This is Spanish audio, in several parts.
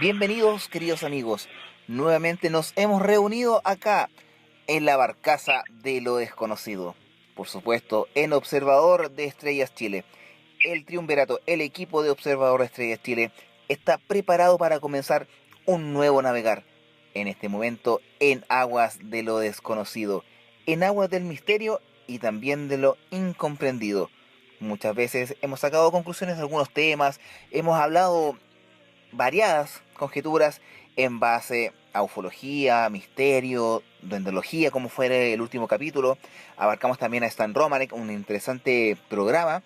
Bienvenidos, queridos amigos. Nuevamente nos hemos reunido acá en la barcaza de lo desconocido. Por supuesto, en Observador de Estrellas Chile. El triunvirato, el equipo de Observador de Estrellas Chile, está preparado para comenzar un nuevo navegar. En este momento, en aguas de lo desconocido, en aguas del misterio y también de lo incomprendido. Muchas veces hemos sacado conclusiones de algunos temas, hemos hablado variadas conjeturas en base a ufología, misterio, duendología, como fue el último capítulo. Abarcamos también a Stan Romanek, un interesante programa.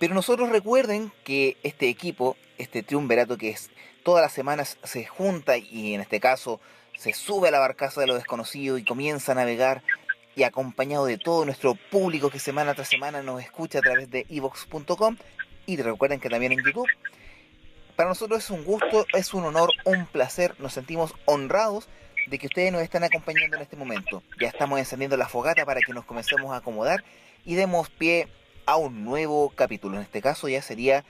Pero nosotros recuerden que este equipo, este triunvirato que es todas las semanas se junta y en este caso se sube a la barcaza de lo desconocido y comienza a navegar y acompañado de todo nuestro público que semana tras semana nos escucha a través de evox.com y recuerden que también en YouTube. Para nosotros es un gusto, es un honor, un placer, nos sentimos honrados de que ustedes nos están acompañando en este momento. Ya estamos encendiendo la fogata para que nos comencemos a acomodar y demos pie a un nuevo capítulo. En este caso ya sería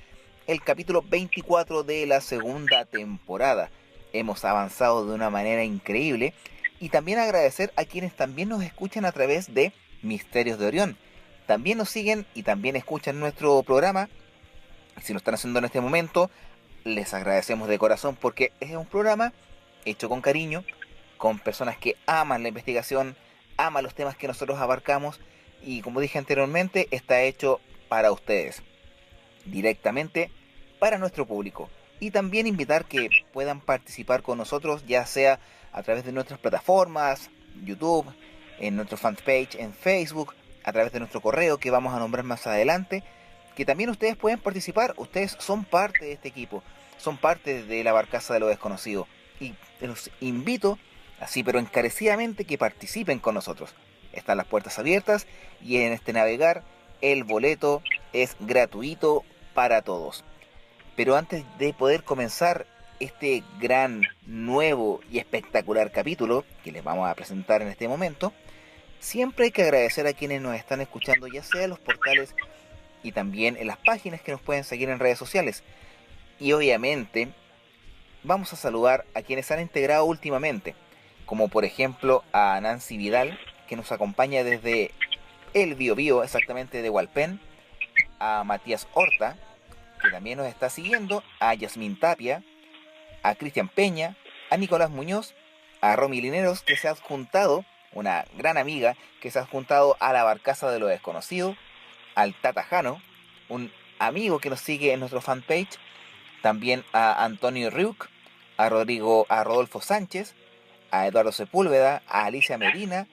el capítulo 24 de la segunda temporada. Hemos avanzado de una manera increíble y también agradecer a quienes también nos escuchan a través de Misterios de Orión. También nos siguen y también escuchan nuestro programa. Si lo están haciendo en este momento, les agradecemos de corazón porque es un programa hecho con cariño, con personas que aman la investigación, aman los temas que nosotros abarcamos y como dije anteriormente, está hecho para ustedes, directamente para nuestro público. Y también invitar que puedan participar con nosotros, ya sea a través de nuestras plataformas, YouTube, en nuestro fanpage en Facebook, a través de nuestro correo que vamos a nombrar más adelante, que también ustedes pueden participar, ustedes son parte de este equipo, son parte de la barcaza de lo desconocido y los invito, así pero encarecidamente, que participen con nosotros. Están las puertas abiertas y en este navegar el boleto es gratuito para todos. Pero antes de poder comenzar este gran, nuevo y espectacular capítulo que les vamos a presentar en este momento, siempre hay que agradecer a quienes nos están escuchando, ya sea en los portales y también en las páginas que nos pueden seguir en redes sociales. Y obviamente vamos a saludar a quienes han integrado últimamente, como por ejemplo a Nancy Vidal, que nos acompaña desde el Biobío, exactamente de Hualpén, a Matías Horta, que también nos está siguiendo, a Yasmín Tapia, a Cristian Peña, a Nicolás Muñoz, a Romy Lineros, que se ha adjuntado, una gran amiga, que se ha adjuntado a la barcaza de lo desconocido, al Tata Jano, un amigo que nos sigue en nuestro fanpage, también a Antonio Riuk, a Rodolfo Sánchez, a Eduardo Sepúlveda, a Alicia Medina,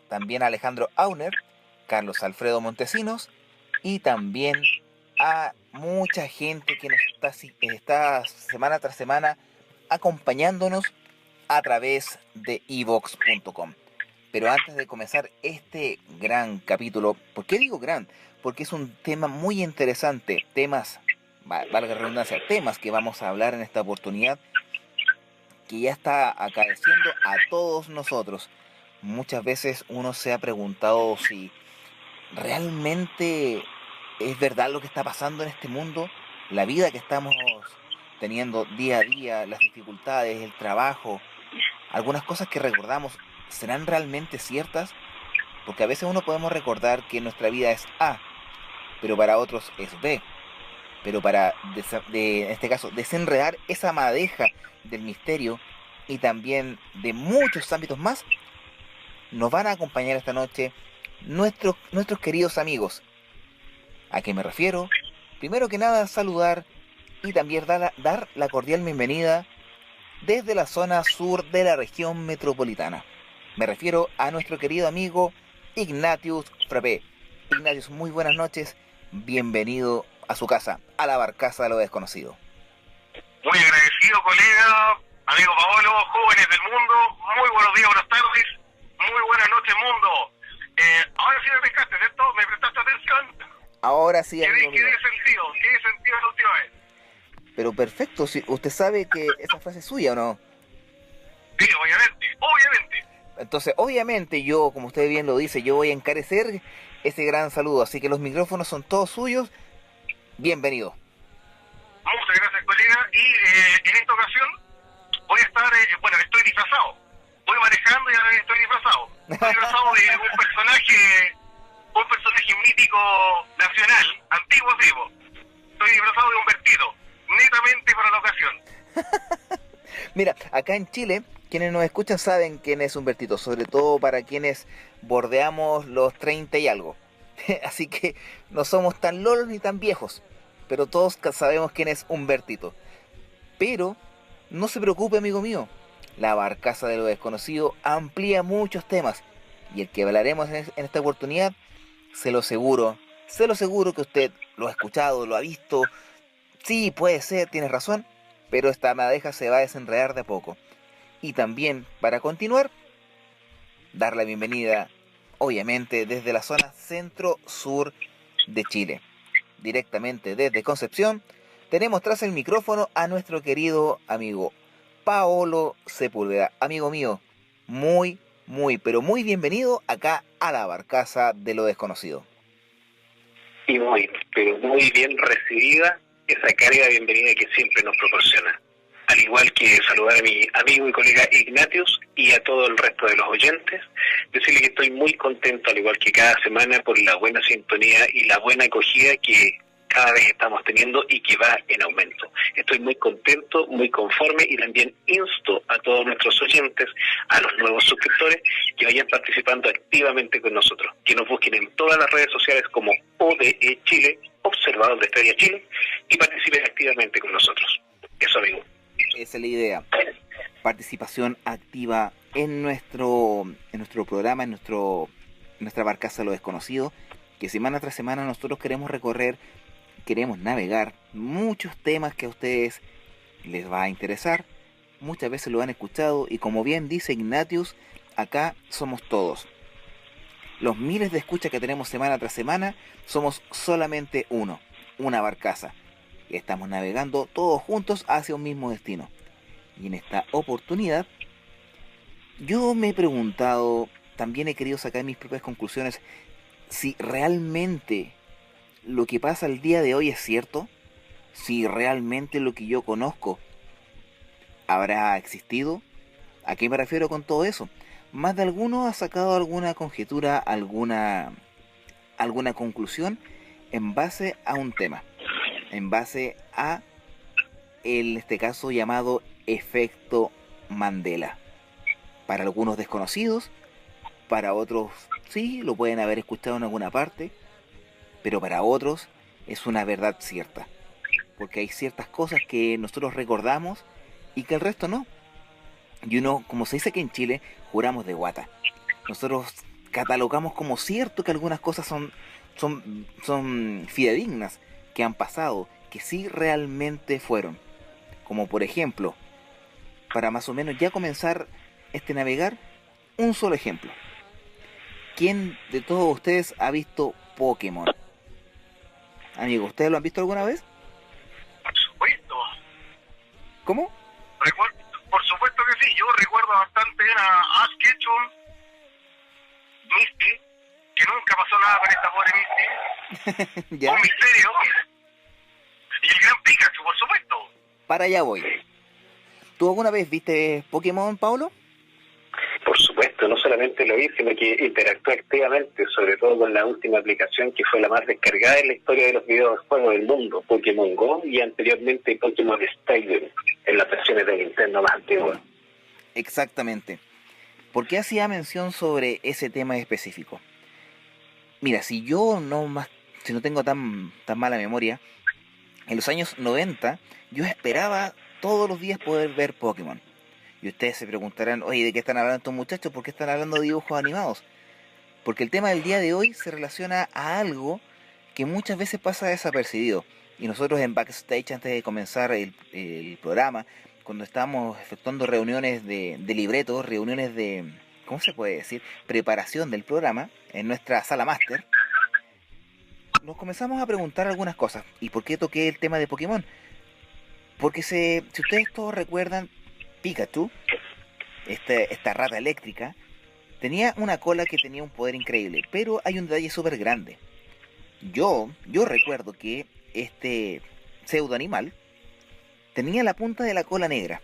también a Alejandro Auner, Carlos Alfredo Montesinos y también a mucha gente que nos está semana tras semana acompañándonos a través de evox.com. Pero antes de comenzar este gran capítulo, ¿por qué digo gran? Porque es un tema muy interesante, valga la redundancia, temas que vamos a hablar en esta oportunidad, que ya está acariciando a todos nosotros. Muchas veces uno se ha preguntado si realmente es verdad lo que está pasando en este mundo, la vida que estamos teniendo día a día, las dificultades, el trabajo, algunas cosas que recordamos, ¿serán realmente ciertas? Porque a veces uno podemos recordar que nuestra vida es A, pero para otros es B. Pero para, en este caso, desenredar esa madeja del misterio y también de muchos ámbitos más, nos van a acompañar esta noche nuestros queridos amigos. ¿A qué me refiero? Primero que nada, saludar y también dar la cordial bienvenida desde la zona sur de la región metropolitana. Me refiero a nuestro querido amigo Ignatius Frappé. Ignatius, muy buenas noches, bienvenido a su casa, a la barcaza de lo desconocido. Muy agradecido, colega, amigo Paolo, jóvenes del mundo, muy buenos días, buenas tardes, muy buenas noches, mundo. Ahora sí me pescaste, ¿cierto? ¿Me prestaste atención? Ahora sí, amigo mío. ¿Qué sentido la última vez? Pero perfecto, si usted sabe que esa frase es suya, ¿o no? Sí, obviamente. Entonces, obviamente yo, como usted bien lo dice, yo voy a encarecer ese gran saludo, así que los micrófonos son todos suyos. Bienvenido. Muchas gracias, colega. Y en esta ocasión voy a estar, bueno, estoy disfrazado. Voy manejando y ahora estoy disfrazado. Estoy disfrazado de un personaje mítico nacional, antiguo, vivo. Estoy disfrazado de Humbertito, netamente para la ocasión. Mira, acá en Chile, quienes nos escuchan saben quién es Humbertito, sobre todo para quienes bordeamos los 30 y algo. Así que no somos tan lolos ni tan viejos, pero todos sabemos quién es Humbertito. Pero no se preocupe, amigo mío, la barcaza de lo desconocido amplía muchos temas, y el que hablaremos en esta oportunidad, se lo aseguro que usted lo ha escuchado, lo ha visto. Sí, puede ser, tiene razón, pero esta madeja se va a desenredar de a poco. Y también, para continuar, dar la bienvenida, obviamente, desde la zona centro-sur de Chile. Directamente desde Concepción, tenemos tras el micrófono a nuestro querido amigo Paolo Sepúlveda. Amigo mío, pero muy bienvenido acá a la barcaza de lo desconocido. Y pero muy bien recibida esa cálida bienvenida que siempre nos proporciona. Al igual que saludar a mi amigo y colega Ignatius y a todo el resto de los oyentes, decirle que estoy muy contento, al igual que cada semana, por la buena sintonía y la buena acogida que cada vez estamos teniendo y que va en aumento. Estoy muy contento, muy conforme, y también insto a todos nuestros oyentes, a los nuevos suscriptores, que vayan participando activamente con nosotros, que nos busquen en todas las redes sociales como ODE Chile, Observador de Estrella Chile, y participen activamente con nosotros. Eso, amigo. Esa es la idea. Participación activa en nuestro programa, en nuestra barcaza de lo desconocido, que semana tras semana nosotros queremos recorrer, queremos navegar muchos temas que a ustedes les va a interesar. Muchas veces lo han escuchado, y como bien dice Ignatius, acá somos todos. Los miles de escuchas que tenemos semana tras semana, somos solamente una barcaza. Estamos navegando todos juntos hacia un mismo destino. Y en esta oportunidad, yo me he preguntado, también he querido sacar mis propias conclusiones, si realmente lo que pasa el día de hoy es cierto, si realmente lo que yo conozco habrá existido. ¿A qué me refiero con todo eso? Más de alguno ha sacado alguna conjetura, alguna conclusión en base a un tema, en base a, en este caso llamado efecto Mandela. Para algunos desconocidos, para otros sí, lo pueden haber escuchado en alguna parte, pero para otros es una verdad cierta, porque hay ciertas cosas que nosotros recordamos y que el resto no. Y uno, como se dice aquí en Chile, juramos de guata. Nosotros catalogamos como cierto que algunas cosas son fidedignas, que han pasado, que sí realmente fueron. Como por ejemplo, para más o menos ya comenzar este navegar, un solo ejemplo. ¿Quién de todos ustedes ha visto Pokémon? Amigo, ¿ustedes lo han visto alguna vez? Por supuesto. ¿Cómo? Por supuesto que sí. Yo recuerdo bastante bien a Ash Ketchum, Misty, que nunca pasó nada con esta pobre Misty. ¿Ya? Un misterio. Y el gran Pikachu, por supuesto. Para allá voy. ¿Tú alguna vez viste Pokémon, Paulo? Por supuesto, no solamente lo vi, sino que interactué activamente, sobre todo con la última aplicación que fue la más descargada en la historia de los videojuegos del mundo, Pokémon Go, y anteriormente Pokémon Stadium, en las versiones de Nintendo más antiguas. Exactamente. ¿Por qué hacía mención sobre ese tema específico? Mira, si no tengo tan mala memoria, en los años 90 yo esperaba todos los días poder ver Pokémon. Y ustedes se preguntarán, oye, ¿de qué están hablando estos muchachos? ¿Por qué están hablando de dibujos animados? Porque el tema del día de hoy se relaciona a algo que muchas veces pasa desapercibido. Y nosotros en backstage, antes de comenzar el programa, cuando estábamos efectuando reuniones de libretos, reuniones de, ¿cómo se puede decir?, preparación del programa, en nuestra sala máster, nos comenzamos a preguntar algunas cosas. ¿Y por qué toqué el tema de Pokémon? Porque si ustedes todos recuerdan, Pikachu, esta rata eléctrica, tenía una cola que tenía un poder increíble, pero hay un detalle súper grande. Yo recuerdo que este pseudo animal tenía la punta de la cola negra.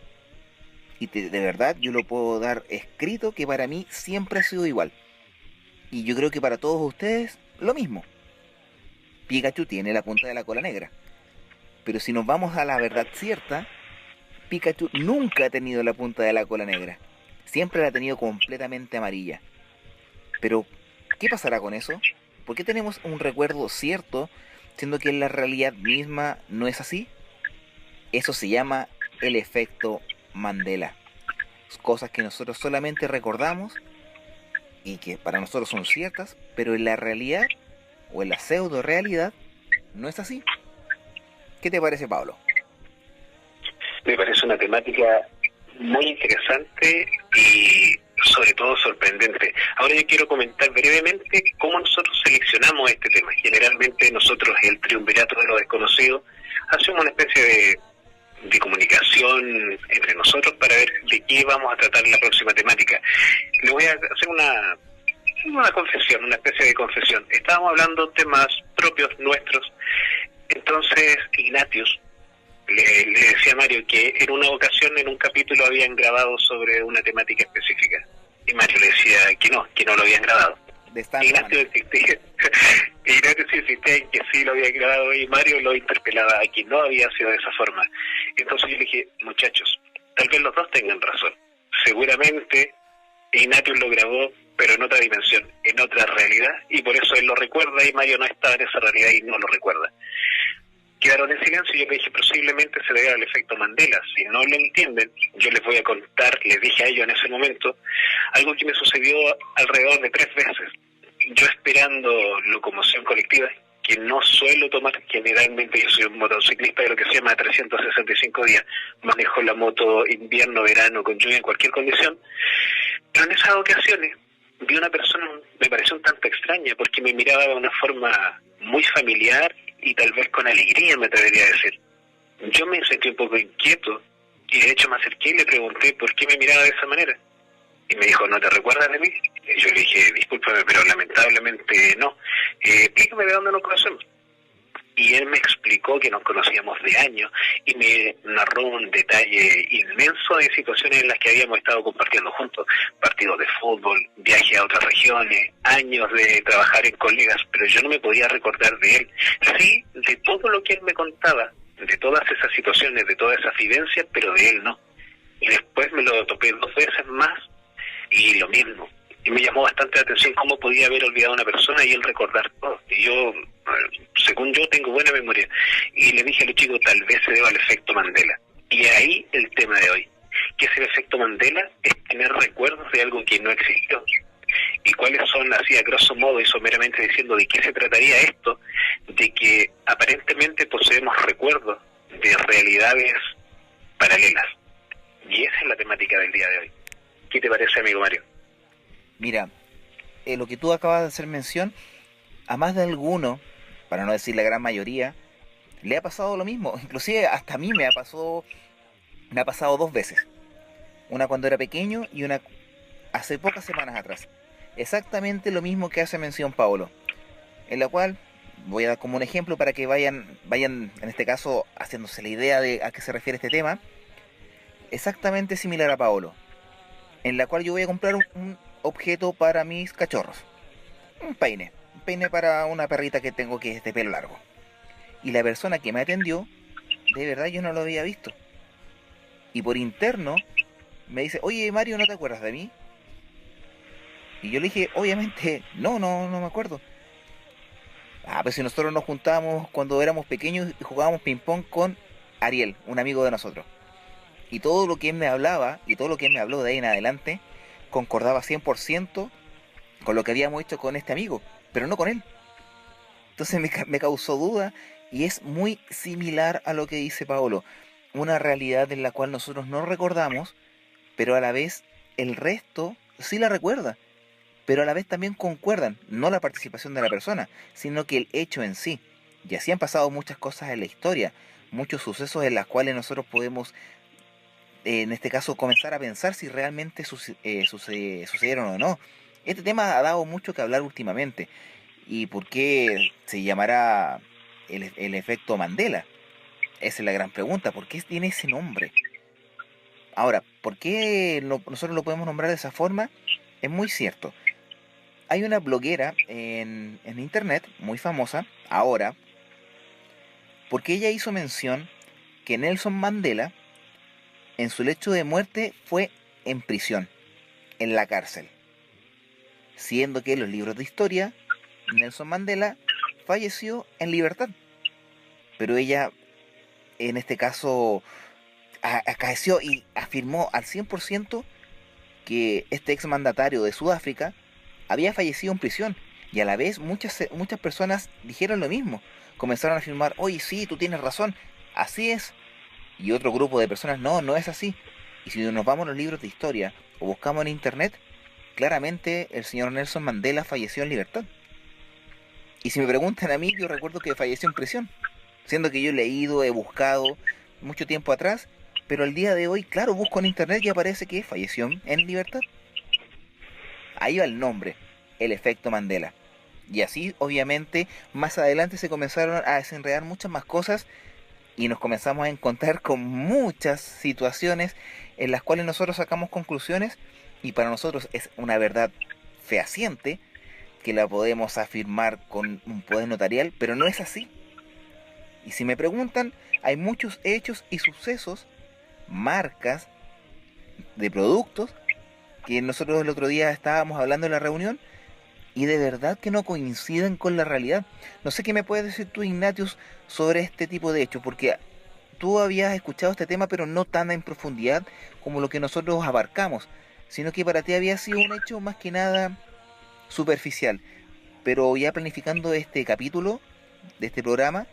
Y de verdad yo lo puedo dar escrito que para mí siempre ha sido igual. Y yo creo que para todos ustedes lo mismo. Pikachu tiene la punta de la cola negra. Pero si nos vamos a la verdad cierta, Pikachu nunca ha tenido la punta de la cola negra. Siempre la ha tenido completamente amarilla. Pero, ¿qué pasará con eso? ¿Por qué tenemos un recuerdo cierto, siendo que en la realidad misma no es así? Eso se llama el efecto Mandela. Cosas que nosotros solamente recordamos y que para nosotros son ciertas, pero en la realidad o en la pseudo realidad no es así. ¿Qué te parece, Pablo? Me parece una temática muy interesante y sobre todo sorprendente. Ahora yo quiero comentar brevemente cómo nosotros seleccionamos este tema. Generalmente nosotros, el Triunvirato de lo Desconocido, hacemos una especie de comunicación entre nosotros para ver de qué vamos a tratar en la próxima temática. Le voy a hacer una confesión, una especie de confesión. Estábamos hablando de temas propios nuestros. Entonces Ignatius le decía a Mario que en una ocasión, en un capítulo, habían grabado sobre una temática específica. Y Mario le decía que no lo habían grabado. Ignacio insistía en que sí lo habían grabado y Mario lo interpelaba a que no había sido de esa forma. Entonces yo le dije, muchachos, tal vez los dos tengan razón. Seguramente Ignatius lo grabó, pero en otra dimensión, en otra realidad, y por eso él lo recuerda y Mario no estaba en esa realidad y no lo recuerda. Quedaron en silencio y yo le dije, posiblemente se debe al efecto Mandela. Si no lo entienden, yo les voy a contar, les dije a ellos en ese momento, algo que me sucedió alrededor de 3 veces. Yo esperando locomoción colectiva, que no suelo tomar, generalmente yo soy un motociclista de lo que se llama 365 días, manejo la moto invierno, verano, con lluvia, en cualquier condición, pero en esas ocasiones vi una persona, me pareció un tanto extraña, porque me miraba de una forma muy familiar y tal vez con alegría, me atrevería a decir. Yo me sentí un poco inquieto y de hecho me acerqué y le pregunté por qué me miraba de esa manera. Y me dijo, ¿no te recuerdas de mí? Y yo le dije, discúlpame, pero lamentablemente no. Explícame de dónde nos conocemos. Y él me explicó que nos conocíamos de años y me narró un detalle inmenso de situaciones en las que habíamos estado compartiendo juntos. Partidos de fútbol, viajes a otras regiones, años de trabajar en colegas, pero yo no me podía recordar de él. Sí, de todo lo que él me contaba, de todas esas situaciones, de todas esas vivencias, pero de él no. Y después me lo topé 2 veces más y lo mismo. Y me llamó bastante la atención cómo podía haber olvidado a una persona y él recordar todo. Y yo, según yo, tengo buena memoria. Y le dije a los chicos, tal vez se deba al efecto Mandela. Y ahí el tema de hoy. ¿Qué es el efecto Mandela? Es tener recuerdos de algo que no existió. ¿Y cuáles son, así a grosso modo y someramente diciendo, de qué se trataría esto? De que aparentemente poseemos recuerdos de realidades paralelas. Y esa es la temática del día de hoy. ¿Qué te parece, amigo Mario? Mira, lo que tú acabas de hacer mención, a más de alguno, para no decir la gran mayoría, le ha pasado lo mismo. Inclusive hasta a mí me ha pasado 2 veces. Una cuando era pequeño y una hace pocas semanas atrás. Exactamente lo mismo que hace mención Paolo. En la cual voy a dar como un ejemplo para que vayan en este caso haciéndose la idea de a qué se refiere este tema. Exactamente similar a Paolo. En la cual yo voy a comprar un objeto para mis cachorros. Un peine para una perrita que tengo que es de pelo largo. Y la persona que me atendió, de verdad yo no lo había visto. Y por interno me dice, oye Mario, ¿no te acuerdas de mí? Y yo le dije, obviamente, no me acuerdo. Pues si nosotros nos juntábamos cuando éramos pequeños y jugábamos ping pong con Ariel, un amigo de nosotros. Y todo lo que él me hablaba, y todo lo que él me habló de ahí en adelante, concordaba 100% con lo que habíamos hecho con este amigo, pero no con él. Entonces me causó duda, y es muy similar a lo que dice Paolo. Una realidad en la cual nosotros no recordamos, pero a la vez el resto sí la recuerda. Pero a la vez también concuerdan, no la participación de la persona, sino que el hecho en sí. Y así han pasado muchas cosas en la historia, muchos sucesos en los cuales nosotros podemos, en este caso, comenzar a pensar si realmente sucedieron o no. Este tema ha dado mucho que hablar últimamente. ¿Y por qué se llamará el efecto Mandela? esa es la gran pregunta, ¿por qué tiene ese nombre? Ahora, ¿por qué nosotros lo podemos nombrar de esa forma? Es muy cierto. Hay una bloguera en internet muy famosa ahora, porque ella hizo mención que Nelson Mandela, en su lecho de muerte, fue en prisión, en la cárcel. Siendo que en los libros de historia, Nelson Mandela falleció en libertad. Pero ella, en este caso, acaeció y afirmó al 100% que este exmandatario de Sudáfrica había fallecido en prisión. Y a la vez muchas personas dijeron lo mismo. Comenzaron a afirmar, oye, sí, tú tienes razón, así es. Y otro grupo de personas, no, no es así. Y si nos vamos a los libros de historia o buscamos en internet, claramente el señor Nelson Mandela falleció en libertad. Y si me preguntan a mí, yo recuerdo que falleció en prisión, siendo que yo he leído, he buscado mucho tiempo atrás, pero al día de hoy, claro, busco en internet y aparece que falleció en libertad. Ahí va el nombre, el efecto Mandela. Y así, obviamente, más adelante se comenzaron a desenredar muchas más cosas y nos comenzamos a encontrar con muchas situaciones en las cuales nosotros sacamos conclusiones y para nosotros es una verdad fehaciente que la podemos afirmar con un poder notarial, pero no es así. Y si me preguntan, hay muchos hechos y sucesos, marcas de productos que nosotros el otro día estábamos hablando en la reunión y de verdad que no coinciden con la realidad. No sé qué me puedes decir tú, Ignatius, sobre este tipo de hechos, porque tú habías escuchado este tema, pero no tan en profundidad como lo que nosotros abarcamos, sino que para ti había sido un hecho más que nada superficial. Pero ya planificando este capítulo de este programa,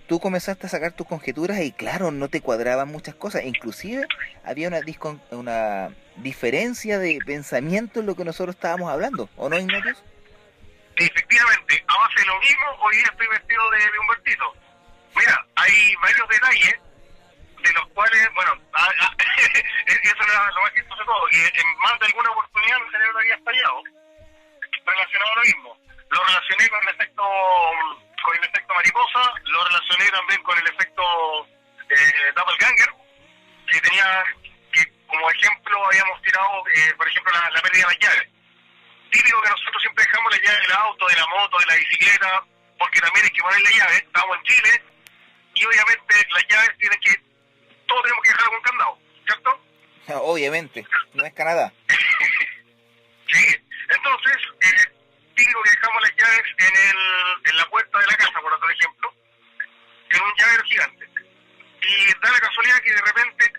tú comenzaste a sacar tus conjeturas y claro, no te cuadraban muchas cosas. Inclusive había una diferencia de pensamiento en lo que nosotros estábamos hablando, ¿o no, Ignatius? Efectivamente, a base de lo mismo, hoy día estoy vestido de Humbertito. Mira, hay varios detalles de los cuales, bueno, eso es lo más chistoso de todo, que en más de alguna oportunidad mi cerebro había estallado relacionado a lo mismo. Lo relacioné con el efecto mariposa, lo relacioné también con el efecto doppelganger, que como ejemplo habíamos tirado, por ejemplo, la pérdida de las llaves. Típico que nosotros siempre dejamos la llave del auto, de la moto, de la bicicleta, porque también hay que ponerle llave. Estamos en Chile y obviamente las llaves todos tenemos que dejarlo con candado, ¿cierto? Obviamente, no es Canadá. Sí, entonces, típico que dejamos las llaves en la puerta de la casa, por otro ejemplo, en un llavero gigante. Y da la casualidad que de repente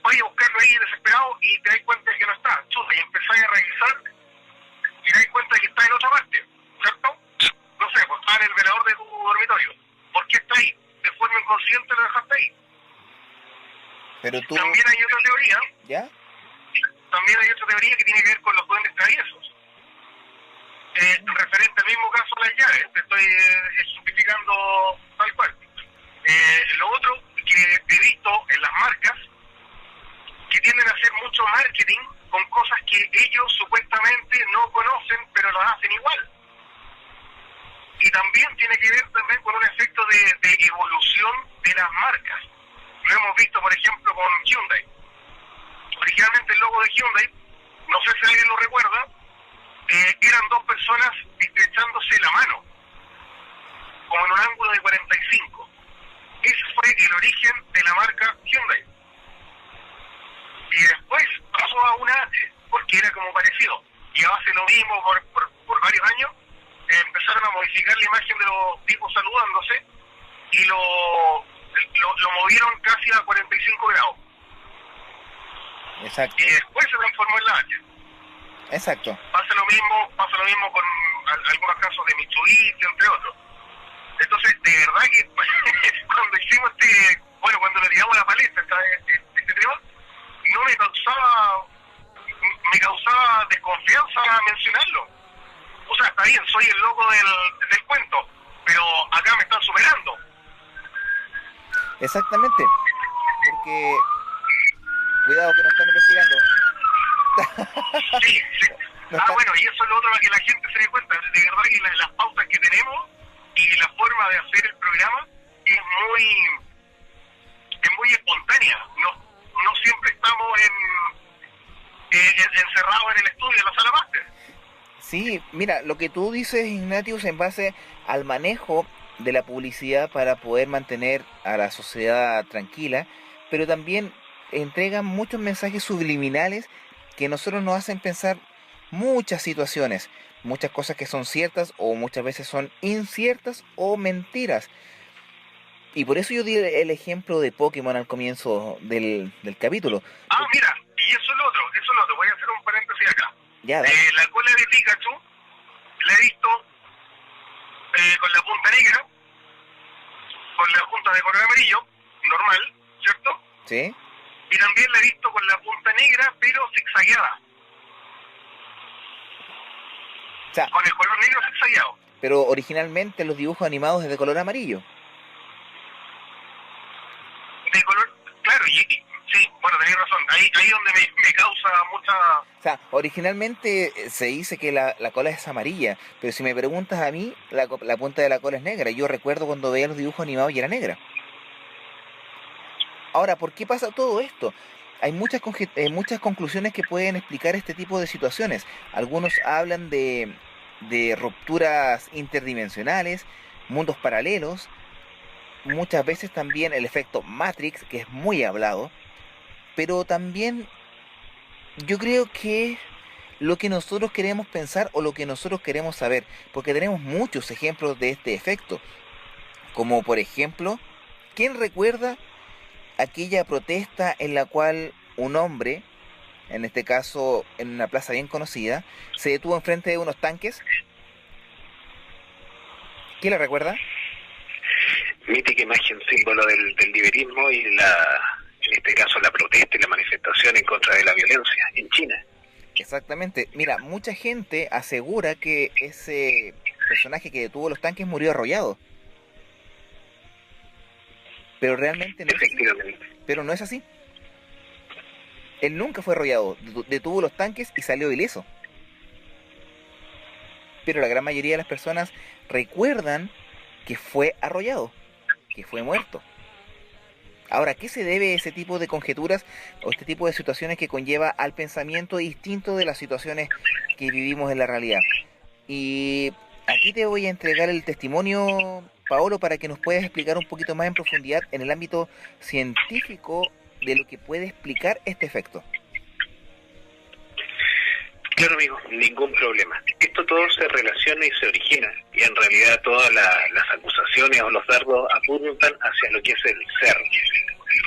vayas a buscarlo ahí desesperado y te das cuenta de que no está. Chuta, y empezáis a revisar y te das cuenta de que está en otra parte, ¿cierto? No sé, pues está en el velador de tu dormitorio. ¿Por qué está ahí? De forma inconsciente lo dejaste ahí. Pero tú... También hay otra teoría. ¿Ya? También hay otra teoría que tiene que ver con los duendes traviesos. Referente al mismo caso a las llaves, te estoy ejemplificando tal cual. Lo otro que he visto en las marcas, que tienden a hacer mucho marketing con cosas que ellos supuestamente no conocen, pero las hacen igual. Y también tiene que ver también con un efecto de evolución de las marcas. Lo hemos visto, por ejemplo, con Hyundai. Originalmente el logo de Hyundai, no sé si alguien lo recuerda, eran dos personas estrechándose la mano, como en un ángulo de 45. Ese fue el origen de la marca Hyundai. Y después pasó a una H, porque era como parecido. Y a base de lo mismo por varios años, empezaron a modificar la imagen de los tipos saludándose y lo movieron casi a 45 grados. Exacto. Y después se transformó en la H. Exacto. Pasa lo mismo con algunos casos de Mitsubishi, entre otros. Entonces, de verdad que cuando hicimos cuando le tiramos la palestra este tema, no me causaba desconfianza mencionarlo. O sea, está bien, soy el loco del cuento, pero acá me están superando. Exactamente. Porque... Cuidado que nos están investigando. Sí. Bueno, y eso es lo otro para que la gente se dé cuenta. De verdad que las pautas que tenemos y la forma de hacer el programa es es muy espontánea. No siempre estamos encerrados en el estudio, en la sala máster. Sí, mira, lo que tú dices, Ignatius, en base al manejo de la publicidad para poder mantener a la sociedad tranquila, pero también entregan muchos mensajes subliminales que nosotros nos hacen pensar muchas situaciones, muchas cosas que son ciertas o muchas veces son inciertas o mentiras. Y por eso yo di el ejemplo de Pokémon al comienzo del capítulo. Ah, mira, y eso es lo otro, voy a hacer un paréntesis acá. Ya, la cola de Pikachu la he visto con la punta negra, con la punta de color amarillo, normal, ¿cierto? ¿sí? Y también la he visto con la punta negra, pero zigzagueada. O sea, Con el color negro zigzagueado. pero originalmente los dibujos animados es de color amarillo. De color, claro, sí, bueno, tenés razón. Ahí donde me causa mucha... O sea, originalmente se dice que la cola es amarilla, pero si me preguntas a mí, la punta de la cola es negra. Yo recuerdo cuando veía los dibujos animados y era negra. Ahora, ¿por qué pasa todo esto? Hay muchas conclusiones que pueden explicar este tipo de situaciones. Algunos hablan de rupturas interdimensionales, mundos paralelos, muchas veces también el efecto Matrix, que es muy hablado, pero también yo creo que lo que nosotros queremos pensar o lo que nosotros queremos saber, porque tenemos muchos ejemplos de este efecto, como por ejemplo, ¿quién recuerda aquella protesta en la cual un hombre, en este caso en una plaza bien conocida, se detuvo enfrente de unos tanques? ¿Quién la recuerda? Mítica imagen, símbolo del liberismo y en este caso la protesta y la manifestación en contra de la violencia en China. Exactamente. Mira, mucha gente asegura que ese personaje que detuvo los tanques murió arrollado. Pero realmente no es así. Pero no es así. Él nunca fue arrollado, detuvo los tanques y salió ileso. Pero la gran mayoría de las personas recuerdan que fue arrollado, que fue muerto. Ahora, ¿qué se debe a ese tipo de conjeturas o este tipo de situaciones que conlleva al pensamiento distinto de las situaciones que vivimos en la realidad? Y aquí te voy a entregar el testimonio, Paolo, para que nos puedas explicar un poquito más en profundidad en el ámbito científico de lo que puede explicar este efecto. Claro, amigo, ningún problema. Esto todo se relaciona y se origina, y en realidad todas las acusaciones o los dardos apuntan hacia lo que es el CERN.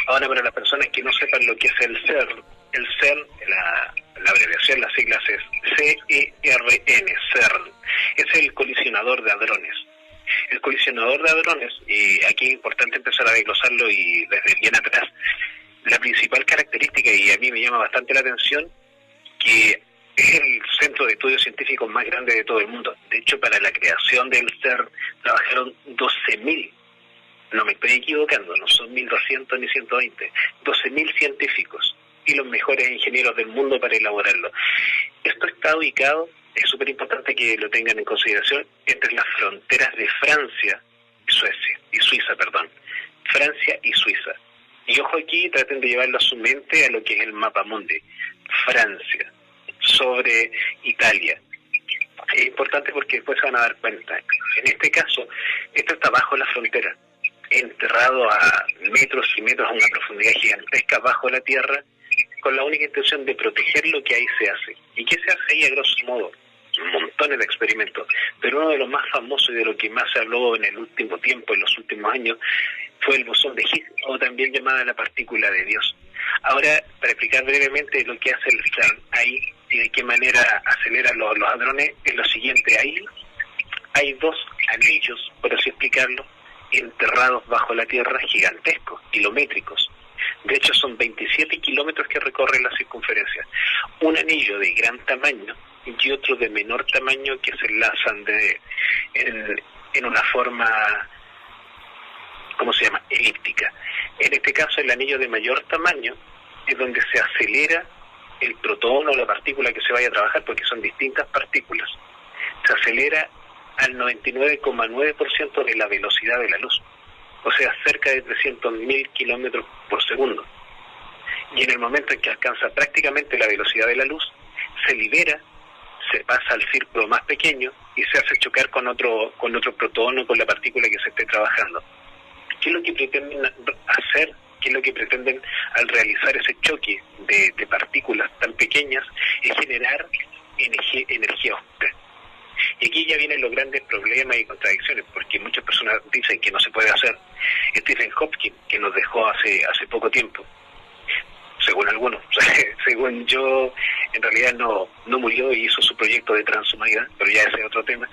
Ahora, para las personas que no sepan lo que es el CERN, la abreviación, las siglas es CERN, CERN, es el colisionador de hadrones. El colisionador de hadrones, y aquí es importante empezar a desglosarlo y desde bien atrás, la principal característica, y a mí me llama bastante la atención, que es el centro de estudios científicos más grande de todo el mundo. De hecho, para la creación del CERN trabajaron 12.000, no me estoy equivocando, no son 1.200 ni 120, 12.000 científicos y los mejores ingenieros del mundo para elaborarlo. Esto está ubicado, es súper importante que lo tengan en consideración, entre las fronteras de Francia y Suiza. Francia y Suiza. Y ojo aquí, traten de llevarlo a su mente a lo que es el mapa mundi. Francia sobre Italia. Es importante porque después se van a dar cuenta. En este caso, esto está bajo la frontera, enterrado a metros y metros a una profundidad gigantesca bajo la tierra, con la única intención de proteger lo que ahí se hace. ¿Y qué se hace ahí a grosso modo? Montones de experimentos, pero uno de los más famosos y de lo que más se habló en el último tiempo, en los últimos años, fue el bosón de Higgs, o también llamada la partícula de Dios. Ahora, para explicar brevemente lo que hace el CERN ahí y de qué manera acelera los hadrones, es lo siguiente. Ahí hay dos anillos, por así explicarlo, enterrados bajo la tierra, gigantescos, kilométricos. De hecho, son 27 kilómetros que recorren la circunferencia. Un anillo de gran tamaño y otro de menor tamaño que se enlazan en una forma, ¿cómo se llama?, elíptica. En este caso, el anillo de mayor tamaño es donde se acelera el protón o la partícula que se vaya a trabajar, porque son distintas partículas. Se acelera al 99,9% de la velocidad de la luz. o sea, cerca de 300.000 kilómetros por segundo. Y en el momento en que alcanza prácticamente la velocidad de la luz, se libera, se pasa al círculo más pequeño y se hace chocar con otro protón o con la partícula que se esté trabajando. ¿Qué es lo que pretenden hacer? ¿Qué es lo que pretenden al realizar ese choque de partículas tan pequeñas? Es generar energía oscura. Y aquí ya vienen los grandes problemas y contradicciones, porque muchas personas dicen que no se puede hacer. Stephen Hawking, que nos dejó hace poco tiempo, según algunos, según yo, en realidad no murió y hizo su proyecto de transhumanidad, pero ya ese es otro tema.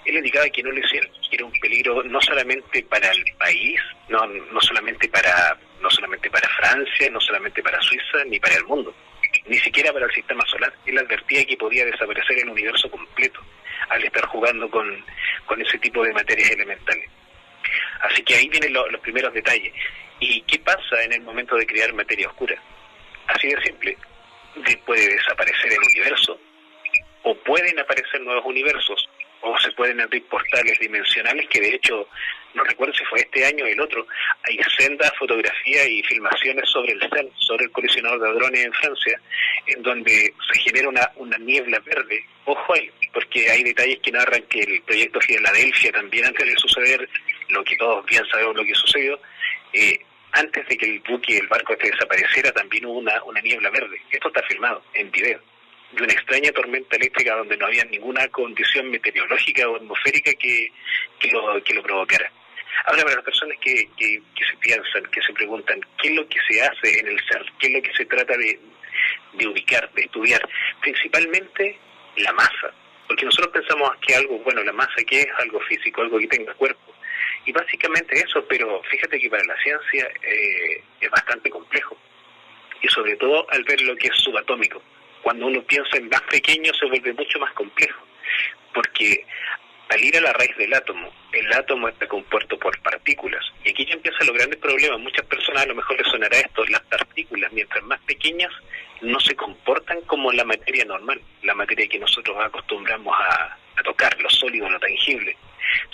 Él indicaba que no lo hicieron, que era un peligro no solamente para el país, no solamente para Francia, no solamente para Suiza, ni para el mundo, ni siquiera para el sistema solar. Él advertía que podía desaparecer el universo completo al estar jugando con ese tipo de materias elementales. Así que ahí vienen los primeros detalles. ¿Y qué pasa en el momento de crear materia oscura? Así de simple, puede desaparecer el universo, o pueden aparecer nuevos universos, o se pueden abrir portales dimensionales, que de hecho, no recuerdo si fue este año o el otro, hay sendas fotografías y filmaciones sobre el CERN, sobre el colisionador de hadrones en Francia, en donde se genera una niebla verde. Ojo ahí, porque hay detalles que narran que el proyecto Filadelfia, también antes de suceder lo que todos bien sabemos lo que sucedió, antes de que el barco desapareciera, también hubo una niebla verde. Esto está filmado en video, de una extraña tormenta eléctrica donde no había ninguna condición meteorológica o atmosférica que lo provocara. Ahora, para las personas que se piensan, que se preguntan qué es lo que se hace en el CERN, qué es lo que se trata de ubicar, de estudiar, principalmente la masa, porque nosotros pensamos que algo, bueno, la masa que es algo físico, algo que tenga cuerpo, y básicamente eso, pero fíjate que para la ciencia es bastante complejo, y sobre todo al ver lo que es subatómico. Cuando uno piensa en más pequeño se vuelve mucho más complejo, porque al ir a la raíz del átomo, el átomo está compuesto por partículas, y aquí ya empiezan los grandes problemas. Muchas personas a lo mejor les sonará esto: las partículas, mientras más pequeñas, no se comportan como la materia normal, la materia que nosotros acostumbramos a tocar, lo sólido, lo tangible,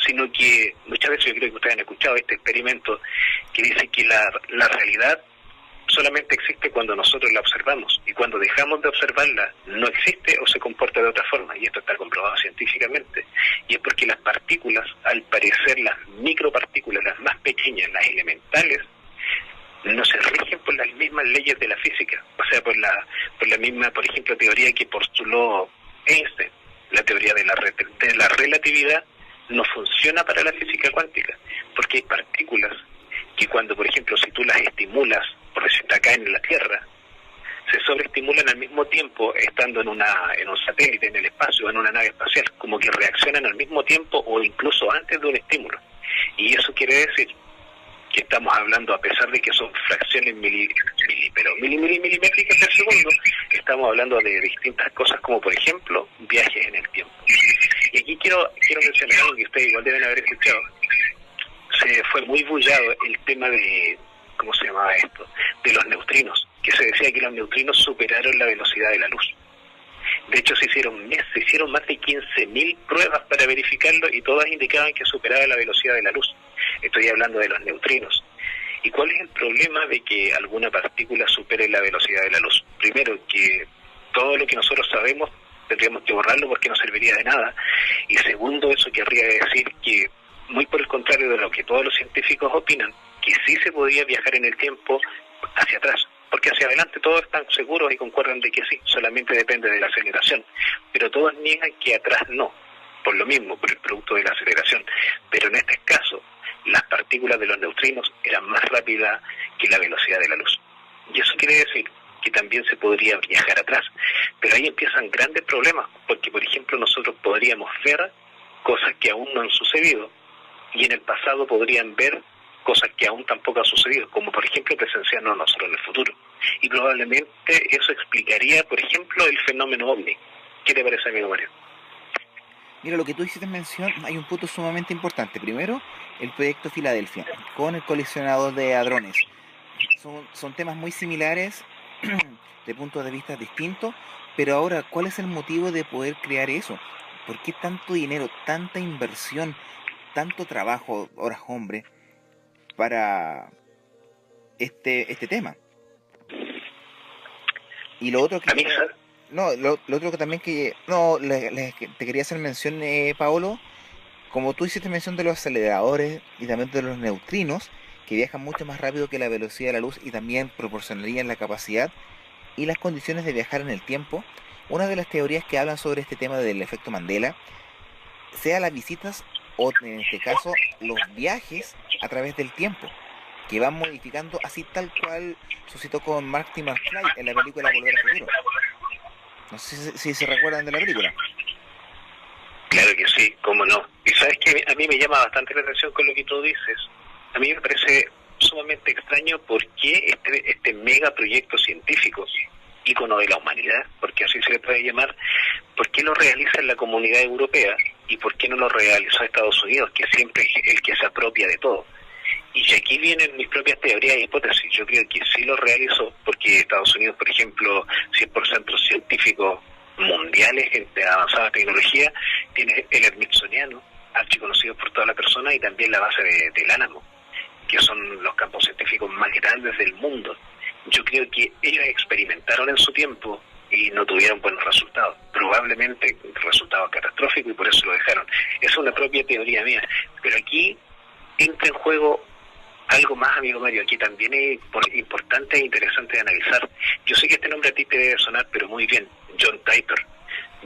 sino que muchas veces, yo creo que ustedes han escuchado este experimento que dice que la realidad solamente existe cuando nosotros la observamos, y cuando dejamos de observarla no existe o se comporta de otra forma, y esto está comprobado científicamente, y es porque las partículas, al parecer las micropartículas, las más pequeñas, las elementales, no se rigen por las mismas leyes de la física, o sea, por la misma, por ejemplo, teoría que postuló Einstein. La teoría de la relatividad no funciona para la física cuántica, porque hay partículas que cuando, por ejemplo, si tú las estimulas, por decirte acá en la Tierra, se sobreestimulan al mismo tiempo estando en un satélite, en el espacio, en una nave espacial, como que reaccionan al mismo tiempo o incluso antes de un estímulo. Y eso quiere decir que estamos hablando, a pesar de que son fracciones milimétricas del segundo, estamos hablando de distintas cosas, como por ejemplo viajes en el tiempo. Y aquí quiero mencionar algo que ustedes igual deben haber escuchado. Se fue muy bullado el tema de, ¿cómo se llamaba esto?, de los neutrinos, que se decía que los neutrinos superaron la velocidad de la luz. De hecho, se hicieron más de 15.000 pruebas para verificarlo, y todas indicaban que superaba la velocidad de la luz. Estoy hablando de los neutrinos. ¿Y cuál es el problema de que alguna partícula supere la velocidad de la luz? Primero, que todo lo que nosotros sabemos tendríamos que borrarlo porque no serviría de nada. Y segundo, eso querría decir que, muy por el contrario de lo que todos los científicos opinan, que sí se podía viajar en el tiempo hacia atrás, porque hacia adelante todos están seguros y concuerdan de que sí, solamente depende de la aceleración, pero todos niegan que atrás no, por lo mismo, por el producto de la aceleración. Pero en este caso, las partículas de los neutrinos eran más rápidas que la velocidad de la luz, y eso quiere decir que también se podría viajar atrás. Pero ahí empiezan grandes problemas, porque por ejemplo nosotros podríamos ver cosas que aún no han sucedido, y en el pasado podrían ver cosas que aún tampoco han sucedido, como por ejemplo presenciarnos nosotros en el futuro. Y probablemente eso explicaría, por ejemplo, el fenómeno OVNI. ¿Qué te parece, amigo Mario? Mira, lo que tú hiciste mención, hay un punto sumamente importante. Primero, el proyecto Filadelfia, con el colisionador de hadrones. Son temas muy similares, de puntos de vista distintos, pero ahora, ¿cuál es el motivo de poder crear eso? ¿Por qué tanto dinero, tanta inversión, tanto trabajo, horas hombre, para este tema. Y lo otro que lo otro que también te quería hacer mención, Paolo, como tú hiciste mención de los aceleradores y también de los neutrinos, que viajan mucho más rápido que la velocidad de la luz y también proporcionarían la capacidad y las condiciones de viajar en el tiempo. Una de las teorías que hablan sobre este tema del efecto Mandela sea las visitas o, en este caso, los viajes a través del tiempo, que van modificando así tal cual suscitó con Marty McFly en la película Volver al Futuro. No sé si se recuerdan de la película. Claro que sí, cómo no. Y sabes que a mí me llama bastante la atención con lo que tú dices. A mí me parece sumamente extraño por qué este mega proyecto científico, ícono de la humanidad, porque así se le puede llamar, por qué lo realiza en la comunidad europea y por qué no lo realizó Estados Unidos, que siempre es el que se apropia de todo. Y aquí vienen mis propias teorías e hipótesis. Yo creo que sí lo realizó porque Estados Unidos, por ejemplo, 100% científicos mundiales de avanzada tecnología, tiene el Smithsoniano, archiconocido por toda la persona, y también la base del Álamo, que son los campos científicos más grandes del mundo. Yo creo que ellos experimentaron en su tiempo y no tuvieron buenos resultados, probablemente resultados catastróficos, y por eso lo dejaron. Esa es una propia teoría mía, pero aquí entra en juego algo más, amigo Mario. Aquí también es importante e interesante de analizar. Yo sé que este nombre a ti te debe sonar, pero muy bien, John Titor.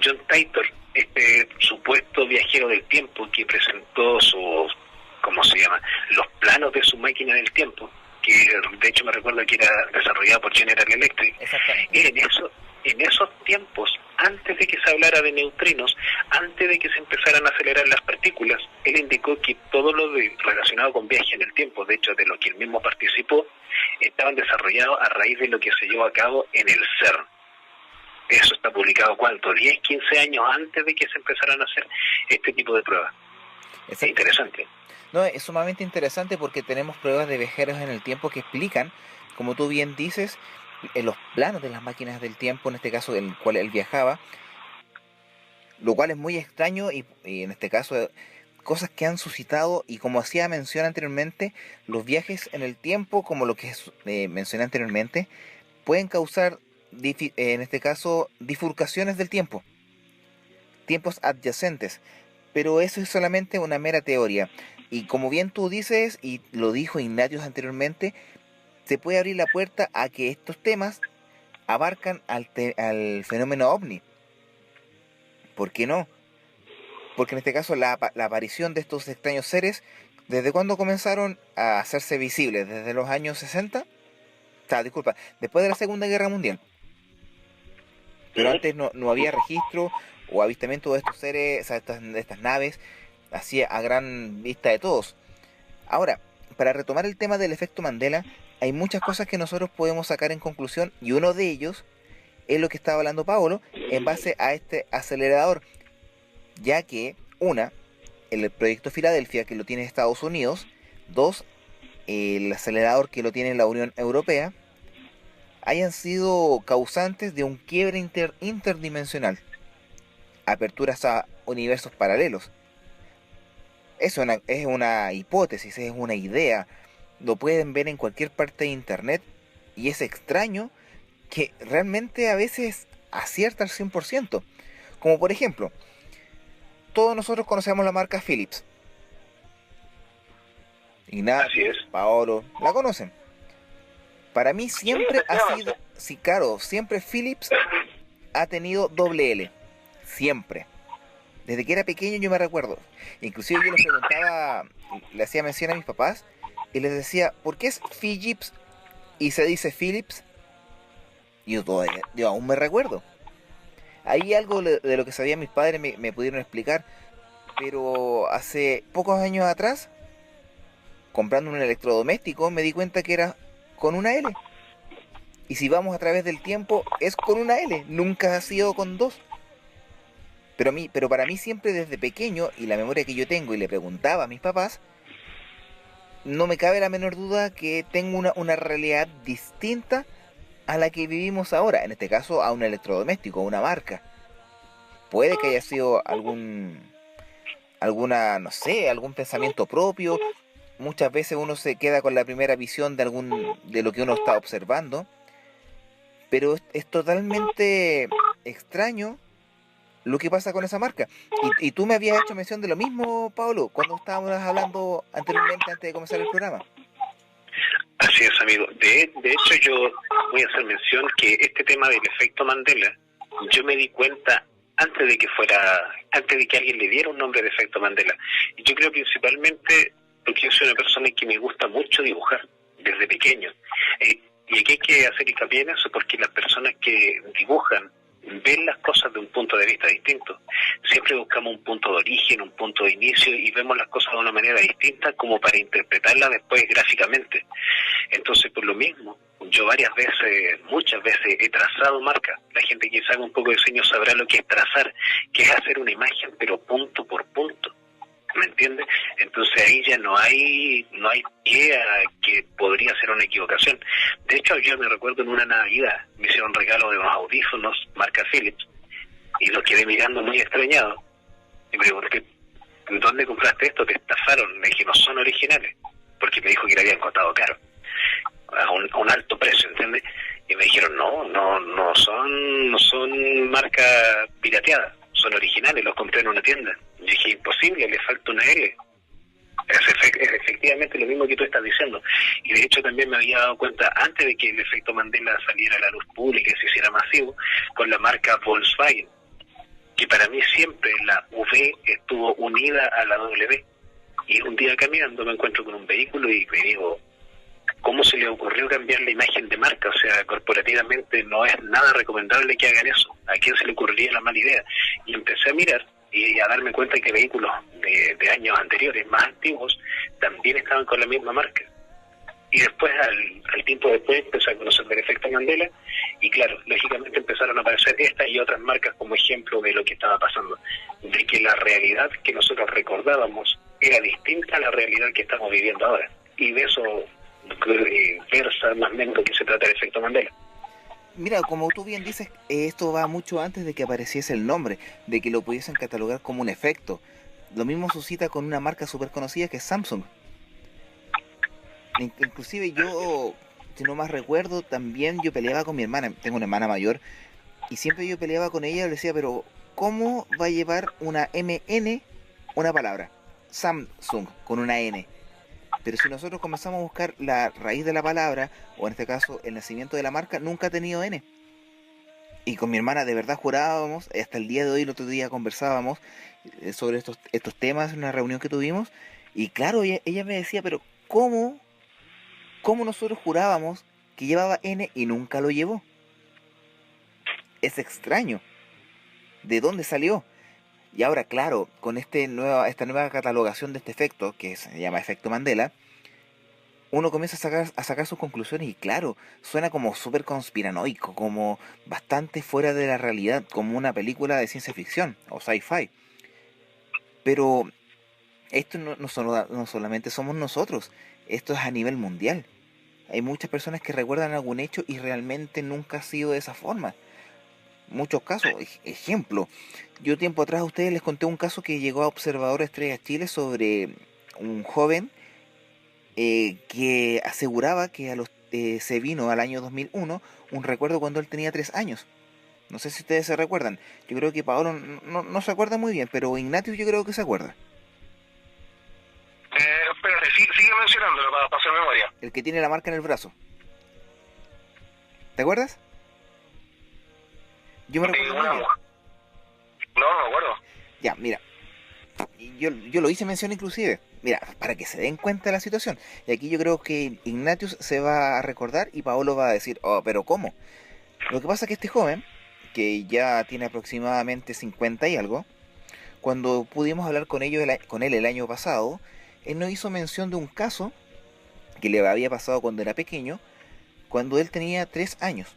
John Titor, este supuesto viajero del tiempo que presentó sus, ¿cómo se llama?, los planos de su máquina del tiempo, que de hecho me recuerdo que era desarrollada por General Electric. En esos tiempos, antes de que se hablara de neutrinos, antes de que se empezaran a acelerar las partículas, él indicó que todo lo relacionado con viaje en el tiempo, de hecho de lo que él mismo participó, estaban desarrollados a raíz de lo que se llevó a cabo en el CERN. Eso está publicado, ¿cuánto? 10, 15 años antes de que se empezaran a hacer este tipo de pruebas. Es interesante. No, es sumamente interesante porque tenemos pruebas de viajeros en el tiempo que explican, como tú bien dices, en los planos de las máquinas del tiempo, en este caso en el cual él viajaba, lo cual es muy extraño y en este caso cosas que han suscitado, y como hacía mención anteriormente, los viajes en el tiempo, como lo que mencioné anteriormente, pueden causar, en este caso, bifurcaciones del tiempo, tiempos adyacentes, pero eso es solamente una mera teoría. Y como bien tú dices, y lo dijo Ignatius anteriormente, se puede abrir la puerta a que estos temas abarcan al fenómeno ovni. ¿Por qué no? Porque en este caso la aparición de estos extraños seres, ¿desde cuándo comenzaron a hacerse visibles? ¿Desde los años 60? Después de la Segunda Guerra Mundial. Pero antes no había registro o avistamiento de estos seres, o sea, de estas naves, así a gran vista de todos. Ahora, para retomar el tema del efecto Mandela, hay muchas cosas que nosotros podemos sacar en conclusión, y uno de ellos es lo que estaba hablando Paolo en base a este acelerador, ya que, el proyecto Filadelfia, que lo tiene Estados Unidos; 2, el acelerador que lo tiene la Unión Europea, hayan sido causantes de un quiebre interdimensional, aperturas a universos paralelos. Es una hipótesis, es una idea, lo pueden ver en cualquier parte de internet, y es extraño que realmente a veces acierta al 100%. Como por ejemplo, todos nosotros conocemos la marca Philips. Ignacio, Paolo, la conocen. Para mí siempre ha sido, sí, claro, siempre Philips ha tenido doble L. Siempre. Desde que era pequeño yo me recuerdo. Inclusive yo les preguntaba, le hacía mención a mis papás, y les decía, ¿por qué es Philips y se dice Philips? Y yo aún me recuerdo. Ahí algo de lo que sabían mis padres me pudieron explicar. Pero hace pocos años atrás, comprando un electrodoméstico, me di cuenta que era con una L. Y si vamos a través del tiempo, es con una L, nunca ha sido con dos. Pero para mí siempre desde pequeño, y la memoria que yo tengo, y le preguntaba a mis papás, no me cabe la menor duda que tengo una realidad distinta a la que vivimos ahora, en este caso a un electrodoméstico, a una marca. Puede que haya sido algún pensamiento propio, muchas veces uno se queda con la primera visión de lo que uno está observando, pero es totalmente extraño lo que pasa con esa marca. Y tú me habías hecho mención de lo mismo, Pablo, cuando estábamos hablando anteriormente, antes de comenzar el programa. Así es, amigo. De hecho, yo voy a hacer mención que este tema del efecto Mandela, yo me di cuenta antes de que alguien le diera un nombre de efecto Mandela. Y yo creo principalmente porque yo soy una persona que me gusta mucho dibujar desde pequeño. Y aquí hay que hacer hincapié en eso, porque las personas que dibujan ven las cosas de un punto de vista distinto. Siempre buscamos un punto de origen, un punto de inicio, y vemos las cosas de una manera distinta como para interpretarlas después gráficamente. Entonces, por lo mismo, yo muchas veces he trazado marcas. La gente que sabe un poco de diseño sabrá lo que es trazar, que es hacer una imagen, pero punto por punto. ¿Me entiendes? Entonces ahí ya no hay pie a que podría ser una equivocación. De hecho, yo me recuerdo en una Navidad, me hicieron regalo de unos audífonos marca Philips, y los quedé mirando muy extrañado. Y me pregunté, ¿dónde compraste esto? Te estafaron. Le dije, no son originales, porque me dijo que le habían costado caro, a un alto precio, ¿entiendes? Y me dijeron, no son marca pirateada, son originales, los compré en una tienda. Y dije, imposible, le falta una L. Es efectivamente lo mismo que tú estás diciendo. Y de hecho también me había dado cuenta, antes de que el efecto Mandela saliera a la luz pública y se hiciera masivo, con la marca Volkswagen, que para mí siempre la V estuvo unida a la W. Y un día caminando me encuentro con un vehículo y me digo, ¿cómo se le ocurrió cambiar la imagen de marca? O sea, corporativamente no es nada recomendable que hagan eso. ¿A quién se le ocurriría la mala idea? Y empecé a mirar y a darme cuenta que vehículos de años anteriores, más antiguos, también estaban con la misma marca. Y después, al tiempo después, empecé a conocer del efecto Mandela, y claro, lógicamente empezaron a aparecer estas y otras marcas como ejemplo de lo que estaba pasando, de que la realidad que nosotros recordábamos era distinta a la realidad que estamos viviendo ahora. Y de eso versa más o menos lo que se trata del efecto Mandela. Mira, como tú bien dices, esto va mucho antes de que apareciese el nombre, de que lo pudiesen catalogar como un efecto. Lo mismo suscita con una marca súper conocida que es Samsung. Inclusive yo, si no más recuerdo, también yo peleaba con mi hermana, tengo una hermana mayor, y siempre yo peleaba con ella, le decía, pero ¿cómo va a llevar una MN una palabra? Samsung, con una N. Pero si nosotros comenzamos a buscar la raíz de la palabra, o en este caso el nacimiento de la marca, nunca ha tenido N. Y con mi hermana de verdad jurábamos, hasta el día de hoy, el otro día conversábamos sobre estos temas en una reunión que tuvimos, y claro, ella me decía, pero ¿cómo nosotros jurábamos que llevaba N y nunca lo llevó? Es extraño. ¿De dónde salió? Y ahora, claro, con esta nueva catalogación de este efecto, que se llama efecto Mandela, uno comienza a sacar sus conclusiones y claro, suena como súper conspiranoico, como bastante fuera de la realidad, como una película de ciencia ficción o sci-fi. Pero esto no solamente somos nosotros, esto es a nivel mundial. Hay muchas personas que recuerdan algún hecho y realmente nunca ha sido de esa forma. Muchos casos, ejemplo, yo tiempo atrás a ustedes les conté un caso que llegó a Observador Estrellas Chile sobre un joven que aseguraba que se vino al año 2001 un recuerdo cuando él tenía 3 años. No sé si ustedes se recuerdan. Yo creo que Paolo no se acuerda muy bien, pero Ignatius yo creo que se acuerda. Espérate, sigue mencionándolo para pasar memoria. El que tiene la marca en el brazo. ¿Te acuerdas? Yo me recuerdo muy bien. No me acuerdo. Ya, mira. Yo lo hice mención inclusive. Mira, para que se den cuenta de la situación. Y aquí yo creo que Ignatius se va a recordar y Paolo va a decir, oh, pero ¿cómo? Lo que pasa es que este joven, que ya tiene aproximadamente 50 y algo, cuando pudimos hablar con él el año pasado, él nos hizo mención de un caso que le había pasado cuando era pequeño, cuando él tenía 3 años,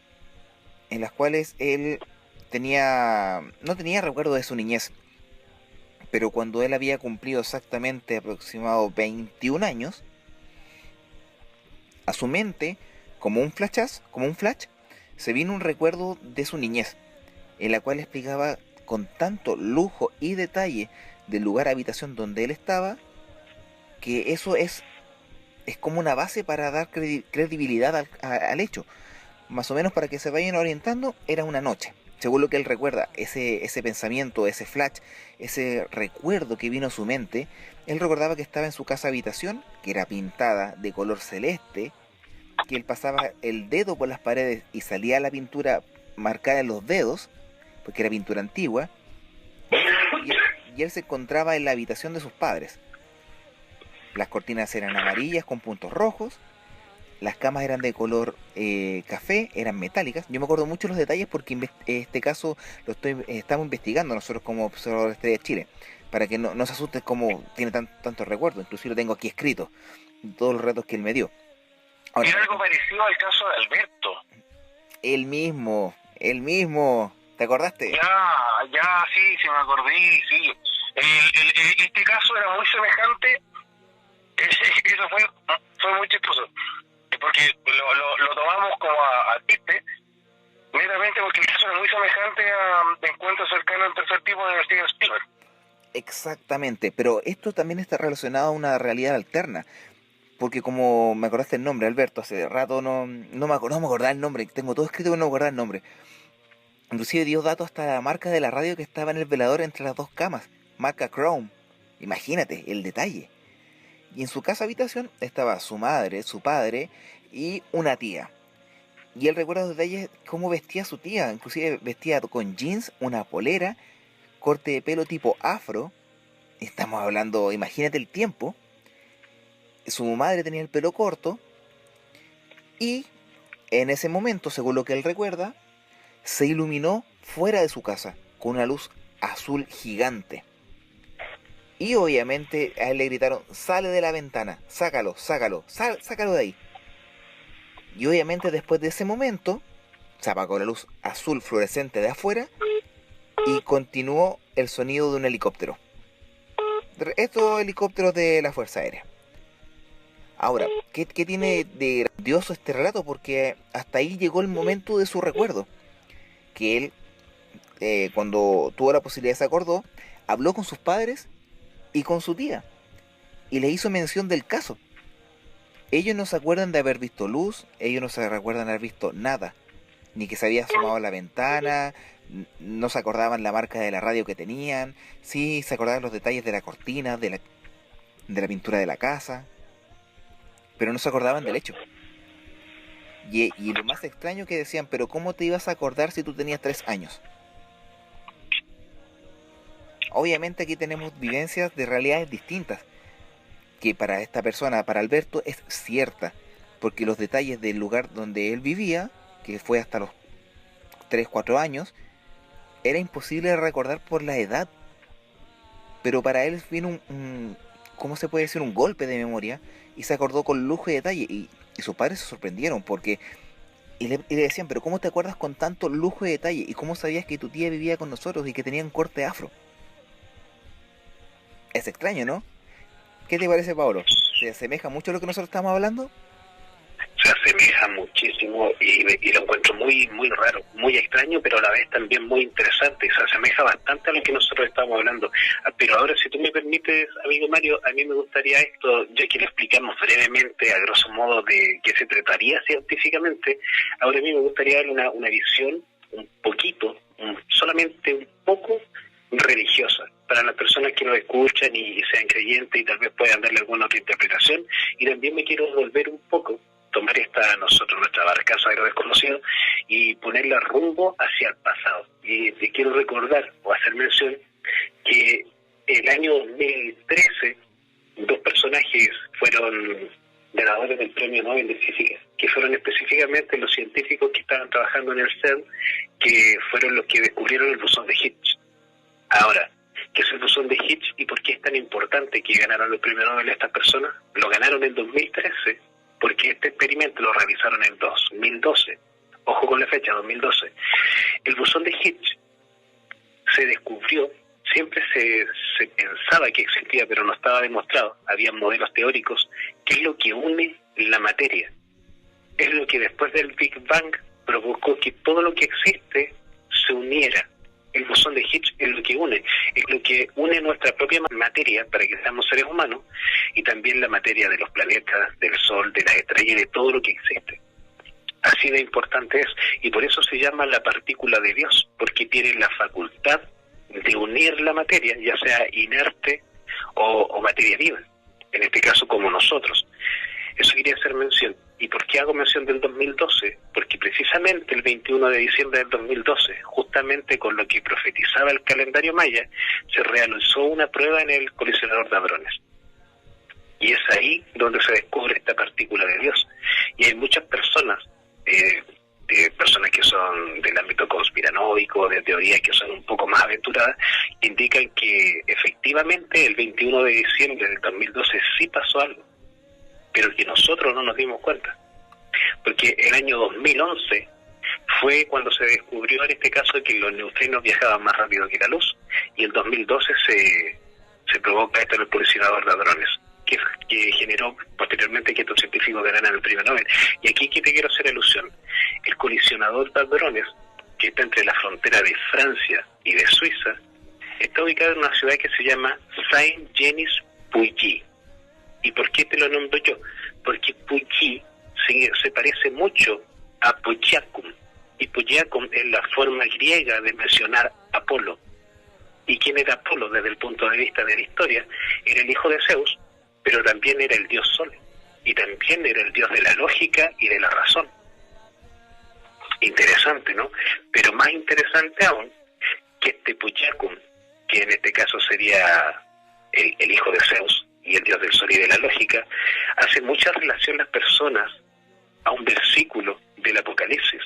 en las cuales él no tenía recuerdo de su niñez, pero cuando él había cumplido exactamente aproximado 21 años, a su mente, como un flash, se vino un recuerdo de su niñez, en la cual explicaba con tanto lujo y detalle del lugar habitación donde él estaba, que eso es es como una base para dar credibilidad al hecho. Más o menos para que se vayan orientando, era una noche. Según lo que él recuerda, ese pensamiento, ese flash, ese recuerdo que vino a su mente, él recordaba que estaba en su casa habitación, que era pintada de color celeste, que él pasaba el dedo por las paredes y salía la pintura marcada en los dedos, porque era pintura antigua, y él se encontraba en la habitación de sus padres. Las cortinas eran amarillas con puntos rojos, las camas eran de color café, eran metálicas. Yo me acuerdo mucho los detalles porque este caso estamos investigando nosotros como observadores de Estrella Chile, para que no se asusten como tiene tantos recuerdos. Inclusive lo tengo aquí escrito, todos los retos que él me dio. Ahora, era algo parecido al caso de Alberto. El mismo, ¿te acordaste? Ya, sí, me acordé, sí. Este caso era muy semejante, eso fue muy chistoso, porque lo tomamos como a chiste, netamente porque el caso era muy semejante a encuentros cercanos al tercer tipo de Steven Spielberg. Exactamente, pero esto también está relacionado a una realidad alterna. Porque como me acordaste el nombre, Alberto, hace rato no me acordaba el nombre, tengo todo escrito pero no me acordaba el nombre. Inclusive dio datos hasta la marca de la radio que estaba en el velador entre las dos camas, marca Chrome. Imagínate el detalle. Y en su casa habitación estaba su madre, su padre y una tía. Y él recuerda los detalles cómo vestía su tía, inclusive vestía con jeans, una polera, corte de pelo tipo afro. Estamos hablando, imagínate el tiempo. Su madre tenía el pelo corto y en ese momento, según lo que él recuerda, se iluminó fuera de su casa con una luz azul gigante. Y obviamente a él le gritaron, sale de la ventana, sácalo de ahí. Y obviamente después de ese momento, se apagó la luz azul fluorescente de afuera y continuó el sonido de un helicóptero. Estos helicópteros de la Fuerza Aérea. Ahora, ¿qué tiene de grandioso este relato? Porque hasta ahí llegó el momento de su recuerdo. Que él, cuando tuvo la posibilidad, se acordó, habló con sus padres y con su tía. Y le hizo mención del caso. Ellos no se acuerdan de haber visto luz, ellos no se recuerdan de haber visto nada. Ni que se había asomado a la ventana, no se acordaban la marca de la radio que tenían. Sí, se acordaban los detalles de la cortina, de la pintura de la casa. Pero no se acordaban del hecho. Y lo más extraño que decían, pero ¿cómo te ibas a acordar si tú tenías 3 años? Obviamente aquí tenemos vivencias de realidades distintas, que para esta persona, para Alberto, es cierta, porque los detalles del lugar donde él vivía, que fue hasta los 3, 4 años, era imposible de recordar por la edad. Pero para él vino ¿cómo se puede decir? Un golpe de memoria, y se acordó con lujo y detalle, y sus padres se sorprendieron porque le decían, pero ¿cómo te acuerdas con tanto lujo y detalle? ¿Y cómo sabías que tu tía vivía con nosotros y que tenía un corte afro? Es extraño, ¿no? ¿Qué te parece, Pablo? ¿Se asemeja mucho a lo que nosotros estamos hablando? Se asemeja muchísimo y lo encuentro muy raro, muy extraño, pero a la vez también muy interesante, y se asemeja bastante a lo que nosotros estamos hablando. Pero ahora, si tú me permites, amigo Mario, a mí me gustaría esto, ya que lo explicamos brevemente, a grosso modo, de qué se trataría científicamente. Ahora a mí me gustaría dar una visión un poquito, solamente un poco religiosa, para las personas que nos escuchan y sean creyentes y tal vez puedan darle alguna otra interpretación. Y también me quiero volver un poco, tomar nuestra barcaza de lo desconocido y ponerla rumbo hacia el pasado. Y te quiero recordar o hacer mención que el año 2013 2 personajes fueron ganadores del Premio Nobel de Física, que fueron específicamente los científicos que estaban trabajando en el CERN, que fueron los que descubrieron el bosón de Higgs. Ahora, ¿qué es el bosón de Higgs y por qué es tan importante que ganaron el Premio Nobel estas personas? Lo ganaron en 2013 porque este experimento lo realizaron en 2012. Ojo con la fecha, 2012. El bosón de Higgs se descubrió, siempre se pensaba que existía, pero no estaba demostrado. Había modelos teóricos, que es lo que une la materia. Es lo que después del Big Bang provocó que todo lo que existe se uniera El bosón de Higgs es lo que une nuestra propia materia para que seamos seres humanos, y también la materia de los planetas, del Sol, de las estrellas y de todo lo que existe. Así de importante es, y por eso se llama la partícula de Dios, porque tiene la facultad de unir la materia, ya sea inerte o materia viva, en este caso como nosotros. Eso quería hacer mención. ¿Y por qué hago mención del 2012? Porque precisamente el 21 de diciembre del 2012, justamente con lo que profetizaba el calendario maya, se realizó una prueba en el colisionador de hadrones. Y es ahí donde se descubre esta partícula de Dios. Y hay muchas personas, personas que son del ámbito conspiranoico, de teorías que son un poco más aventuradas, que indican que efectivamente el 21 de diciembre del 2012 sí pasó algo, pero que nosotros no nos dimos cuenta. Porque el año 2011 fue cuando se descubrió en este caso que los neutrinos viajaban más rápido que la luz, y el 2012 se provoca esto en el colisionador de hadrones, que generó posteriormente que estos científicos ganaran el premio Nobel. Y aquí que te quiero hacer alusión. El colisionador de hadrones, que está entre la frontera de Francia y de Suiza, está ubicado en una ciudad que se llama Saint-Denis-Pouilly. ¿Y por qué te lo nombro yo? Porque Pouilly se parece mucho a Pouillacum, y Pouillacum es la forma griega de mencionar Apolo. ¿Y quién era Apolo desde el punto de vista de la historia? Era el hijo de Zeus, pero también era el dios Sol, y también era el dios de la lógica y de la razón. Interesante, ¿no? Pero más interesante aún, que este Pouillacum, que en este caso sería el hijo de Zeus y el dios del Sol y de la lógica, hace mucha relación las personas a un versículo del Apocalipsis.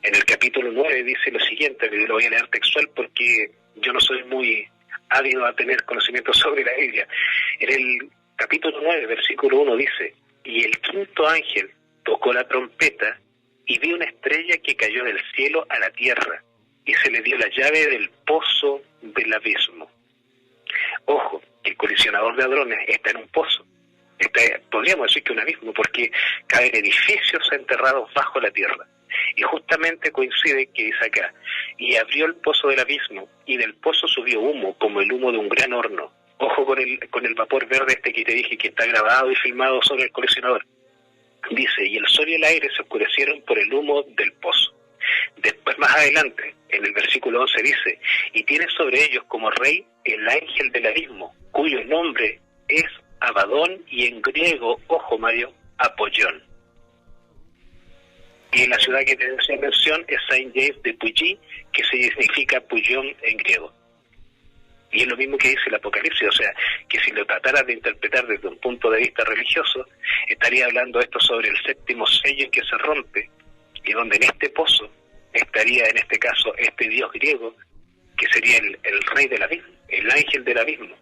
En el capítulo 9 dice lo siguiente, que lo voy a leer textual porque yo no soy muy ávido a tener conocimiento sobre la Biblia. En el capítulo 9, versículo 1 dice: y el quinto ángel tocó la trompeta, y vi una estrella que cayó del cielo a la tierra, y se le dio la llave del pozo del abismo. Ojo, el colisionador de hadrones está en un pozo. Podríamos decir que un abismo, porque caen edificios enterrados bajo la tierra. Y justamente coincide que dice acá: y abrió el pozo del abismo, y del pozo subió humo, como el humo de un gran horno. Ojo con el vapor verde que te dije que está grabado y filmado sobre el colisionador. Dice: y el sol y el aire se oscurecieron por el humo del pozo. Después, más adelante, en el versículo 11 dice: y tiene sobre ellos como rey el ángel del abismo, cuyo nombre es Abadón, y en griego, ojo Mario, Apollón. Y en la ciudad que te decía mención es Saint-Denis-de-Pouilly, que significa Pullón en griego. Y es lo mismo que dice el Apocalipsis, o sea, que si lo trataras de interpretar desde un punto de vista religioso, estaría hablando esto sobre el séptimo sello que se rompe, y donde en este pozo estaría en este caso este dios griego, que sería el rey del abismo, el ángel del abismo,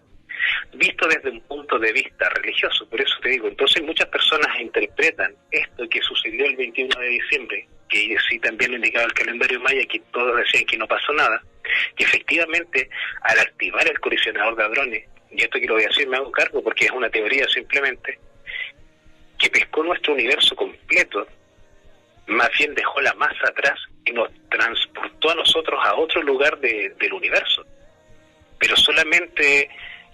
visto desde un punto de vista religioso. Por eso te digo, entonces muchas personas interpretan esto que sucedió el 21 de diciembre, que sí también lo indicaba el calendario maya, que todos decían que no pasó nada, que efectivamente al activar el colisionador de hadrones, y esto que lo voy a decir me hago cargo porque es una teoría simplemente, que pescó nuestro universo completo, más bien dejó la masa atrás y nos transportó a nosotros a otro lugar del universo, pero solamente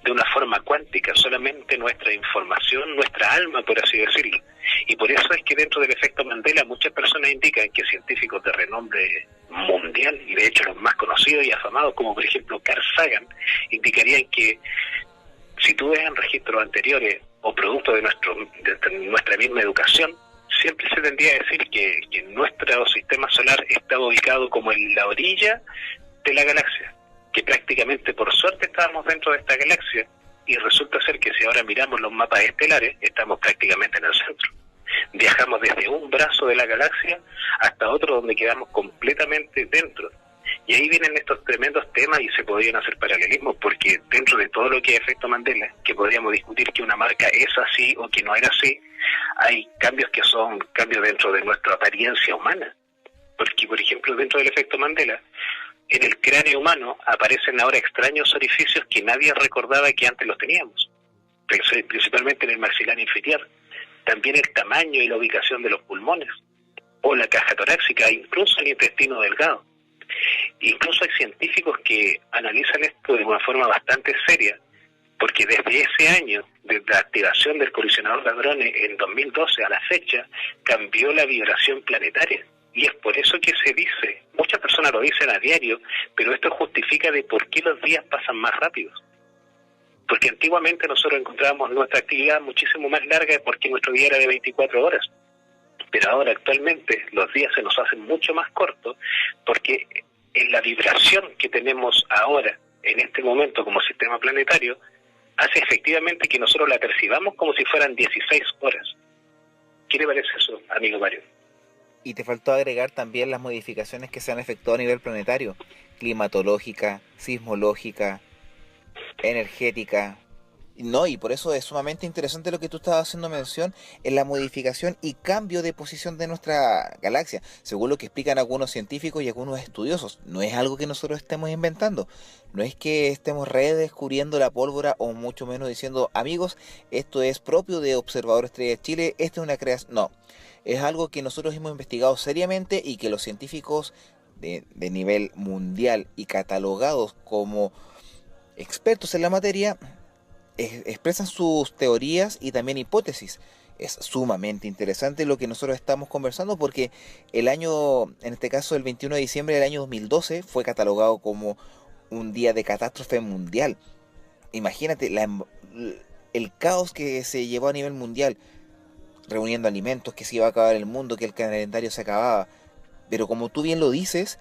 de una forma cuántica, solamente nuestra información, nuestra alma, por así decirlo. Y por eso es que dentro del efecto Mandela muchas personas indican que científicos de renombre mundial, y de hecho los más conocidos y afamados, como por ejemplo Carl Sagan, indicarían que si tú ves en registros anteriores o producto de nuestra misma educación, siempre se tendría a decir que nuestro sistema solar está ubicado como en la orilla de la galaxia, que prácticamente por suerte estábamos dentro de esta galaxia, y resulta ser que si ahora miramos los mapas estelares, estamos prácticamente en el centro. Viajamos desde un brazo de la galaxia hasta otro donde quedamos completamente dentro. Y ahí vienen estos tremendos temas y se podrían hacer paralelismos, porque dentro de todo lo que es efecto Mandela, que podríamos discutir que una marca es así o que no era así, hay cambios que son cambios dentro de nuestra apariencia humana. Porque, por ejemplo, dentro del efecto Mandela, en el cráneo humano aparecen ahora extraños orificios que nadie recordaba que antes los teníamos, principalmente en el maxilar inferior. También el tamaño y la ubicación de los pulmones, o la caja torácica, incluso el intestino delgado. Incluso hay científicos que analizan esto de una forma bastante seria, porque desde ese año, desde la activación del colisionador de hadrones en 2012 a la fecha, cambió la vibración planetaria. Y es por eso que se dice, muchas personas lo dicen a diario, pero esto justifica de por qué los días pasan más rápidos. Porque antiguamente nosotros encontrábamos nuestra actividad muchísimo más larga porque nuestro día era de 24 horas. Pero ahora actualmente los días se nos hacen mucho más cortos porque en la vibración que tenemos ahora, en este momento como sistema planetario, hace efectivamente que nosotros la percibamos como si fueran 16 horas. ¿Qué le parece eso, amigo Mario? Y te faltó agregar también las modificaciones que se han efectuado a nivel planetario, climatológica, sismológica, energética. No, y por eso es sumamente interesante lo que tú estabas haciendo mención en la modificación y cambio de posición de nuestra galaxia, según lo que explican algunos científicos y algunos estudiosos. No es algo que nosotros estemos inventando, no es que estemos redescubriendo la pólvora o mucho menos diciendo, amigos, esto es propio de Observador Estrella de Chile, esto es una creación. No, es algo que nosotros hemos investigado seriamente y que los científicos de nivel mundial y catalogados como expertos en la materia expresan sus teorías y también hipótesis. Es sumamente interesante lo que nosotros estamos conversando porque el año, en este caso el 21 de diciembre del año 2012, fue catalogado como un día de catástrofe mundial. Imagínate el caos que se llevó a nivel mundial, reuniendo alimentos, que se iba a acabar el mundo, que el calendario se acababa. Pero como tú bien lo dices,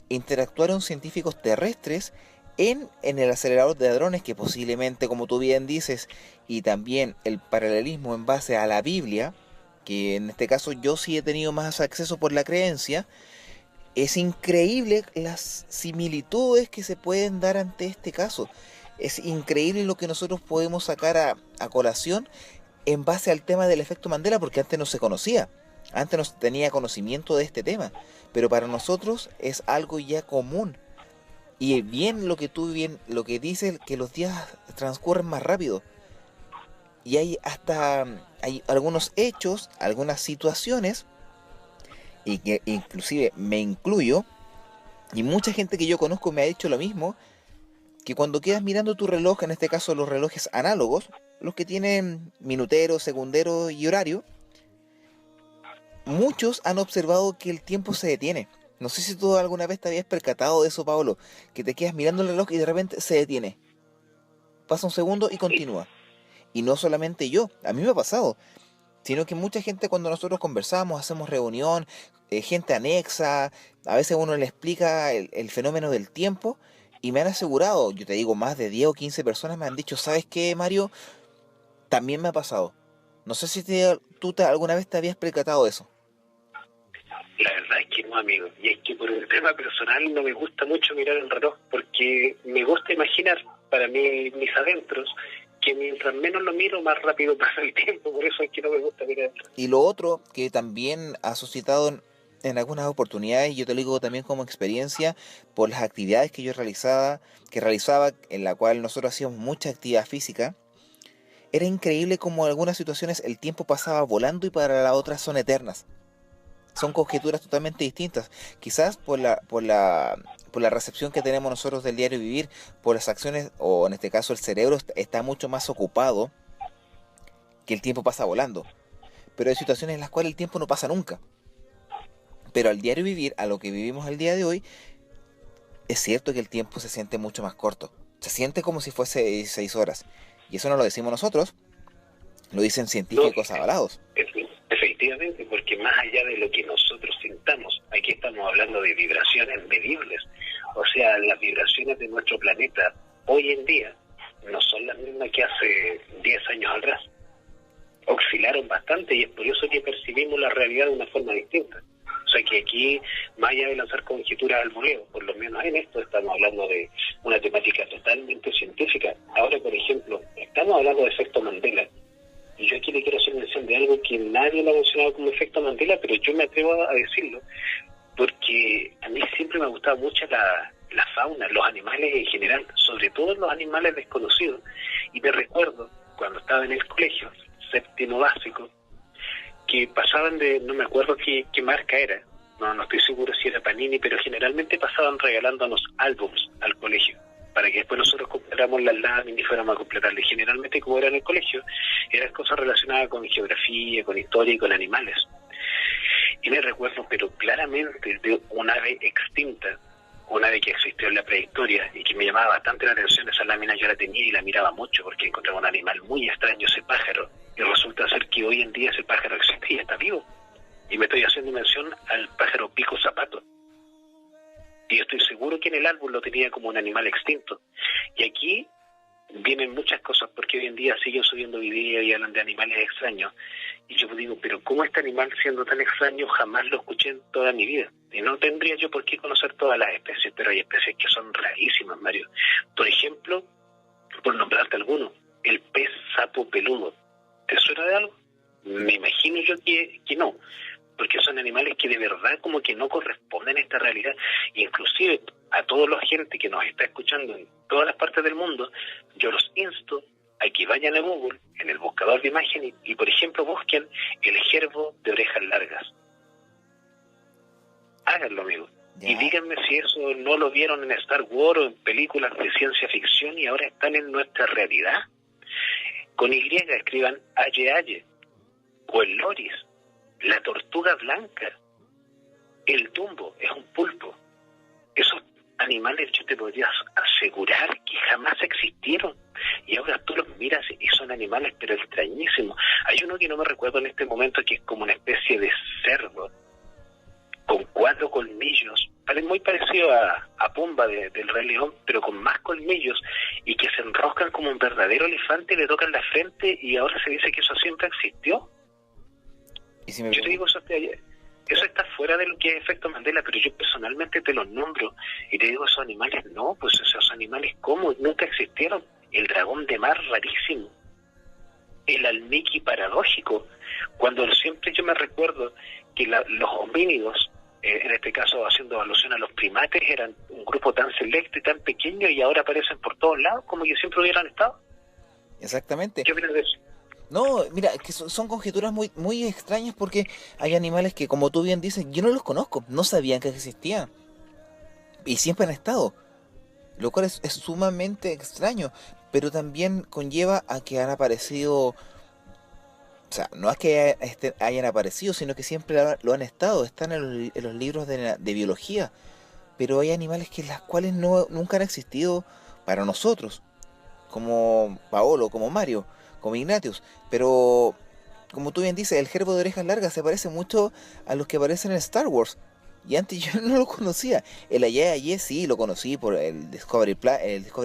interactuaron científicos terrestres en el acelerador de hadrones, que posiblemente, como tú bien dices, y también el paralelismo en base a la Biblia, que en este caso yo sí he tenido más acceso por la creencia. Es increíble las similitudes que se pueden dar ante este caso. Es increíble lo que nosotros podemos sacar a colación en base al tema del efecto Mandela, porque antes no se conocía, antes no se tenía conocimiento de este tema, pero para nosotros es algo ya común. Y bien lo que tú bien lo que dices, que los días transcurren más rápido. Y hay algunos hechos, algunas situaciones, y que inclusive me incluyo, y mucha gente que yo conozco me ha dicho lo mismo, que cuando quedas mirando tu reloj, en este caso los relojes análogos, los que tienen minutero, segundero y horario, muchos han observado que el tiempo se detiene. No sé si tú alguna vez te habías percatado de eso, Pablo, que te quedas mirando el reloj y de repente se detiene. Pasa un segundo y continúa. Y no solamente yo, a mí me ha pasado, sino que mucha gente cuando nosotros conversamos, hacemos reunión, gente anexa, a veces uno le explica el fenómeno del tiempo y me han asegurado, yo te digo, más de 10 o 15 personas me han dicho, ¿sabes qué, Mario? También me ha pasado. No sé si alguna vez te habías percatado de eso. La verdad es que no, amigo. Y es que por el tema personal no me gusta mucho mirar el reloj porque me gusta imaginar para mí mis adentros que mientras menos lo miro, más rápido pasa el tiempo. Por eso es que no me gusta mirar el reloj. Y lo otro que también ha suscitado en algunas oportunidades, yo te lo digo también como experiencia, por las actividades que yo realizaba, en la cual nosotros hacíamos mucha actividad física, era increíble como en algunas situaciones el tiempo pasaba volando y para las otras son eternas. Son conjeturas totalmente distintas, quizás por la recepción que tenemos nosotros del diario vivir, por las acciones, o en este caso el cerebro está mucho más ocupado, que el tiempo pasa volando. Pero hay situaciones en las cuales el tiempo no pasa nunca. Pero al diario vivir, a lo que vivimos el día de hoy, es cierto que el tiempo se siente mucho más corto. Se siente como si fuese 16 horas. Y eso no lo decimos nosotros, lo dicen científicos avalados. Efectivamente, porque más allá de lo que nosotros sintamos, aquí estamos hablando de vibraciones medibles. O sea, las vibraciones de nuestro planeta hoy en día no son las mismas que hace 10 años atrás. Oscilaron bastante y es por eso que percibimos la realidad de una forma distinta. O sea que aquí, más allá de lanzar conjeturas al voleo, por lo menos en esto estamos hablando de una temática totalmente científica. Ahora, por ejemplo, estamos hablando de efecto Mandela. Y yo aquí le quiero hacer mención de algo que nadie lo ha mencionado como efecto Mandela, pero yo me atrevo a decirlo, porque a mí siempre me ha gustado mucho la fauna, los animales en general, sobre todo los animales desconocidos. Y me recuerdo, cuando estaba en el colegio, séptimo básico, que pasaban de, no me acuerdo qué marca era, no estoy seguro si era Panini, pero generalmente pasaban regalándonos álbums al colegio, para que después nosotros compráramos las láminas y fuéramos a completarle. Generalmente, como era en el colegio, eran cosas relacionadas con geografía, con historia y con animales. Y me recuerdo, pero claramente, de un ave extinta, un ave que existió en la prehistoria y que me llamaba bastante la atención. Esa lámina yo la tenía y la miraba mucho porque encontraba un animal muy extraño, ese pájaro, y resulta ser que hoy en día ese pájaro existe y está vivo. Y me estoy haciendo mención al pájaro pico zapato. Y yo estoy seguro que en el álbum lo tenía como un animal extinto. Y aquí vienen muchas cosas, porque hoy en día siguen subiendo videos y hablan de animales extraños. Y yo digo, pero ¿cómo este animal, siendo tan extraño, jamás lo escuché en toda mi vida? Y no tendría yo por qué conocer todas las especies, pero hay especies que son rarísimas, Mario. Por ejemplo, por nombrarte alguno, el pez sapo peludo. ¿Te suena de algo? Me imagino yo que no, porque son animales que de verdad como que no corresponden a esta realidad. Inclusive a toda la gente que nos está escuchando en todas las partes del mundo, yo los insto a que vayan a Google, en el buscador de imagen, y por ejemplo busquen el jerbo de orejas largas. Háganlo, amigo. Ya. Y díganme si eso no lo vieron en Star Wars o en películas de ciencia ficción y ahora están en nuestra realidad. Con Y escriban aye, o el loris, la tortuga blanca, el tumbo, es un pulpo. Esos animales yo te podría asegurar que jamás existieron. Y ahora tú los miras y son animales pero extrañísimos. Hay uno que no me recuerdo en este momento que es como una especie de cerdo con 4 colmillos, muy parecido a Pumba del Rey León, pero con más colmillos, y que se enroscan como un verdadero elefante y le tocan la frente, y ahora se dice que eso siempre existió. ¿Y si me Yo te digo, eso está fuera de lo que es efecto Mandela, pero yo personalmente te los nombro y te digo, esos animales no, pues esos animales ¿cómo? Nunca existieron. El dragón de mar, rarísimo. El almiqui paradójico, cuando siempre yo me recuerdo que los homínidos, en este caso haciendo alusión a los primates, eran un grupo tan selecto y tan pequeño y ahora aparecen por todos lados como que siempre hubieran estado. Exactamente. ¿Qué opinas de eso? No, mira, que son conjeturas muy, muy extrañas porque hay animales que, como tú bien dices, yo no los conozco, no sabían que existían. Y siempre han estado, lo cual es sumamente extraño, pero también conlleva a que han aparecido, o sea, no es que hayan aparecido, sino que siempre lo han estado, están en los libros de biología, pero hay animales que las cuales nunca han existido para nosotros, como Paolo, como Mario, como Ignatius, pero como tú bien dices, el jerbo de orejas largas se parece mucho a los que aparecen en Star Wars. Y antes yo no lo conocía. El Aye sí lo conocí por el Discovery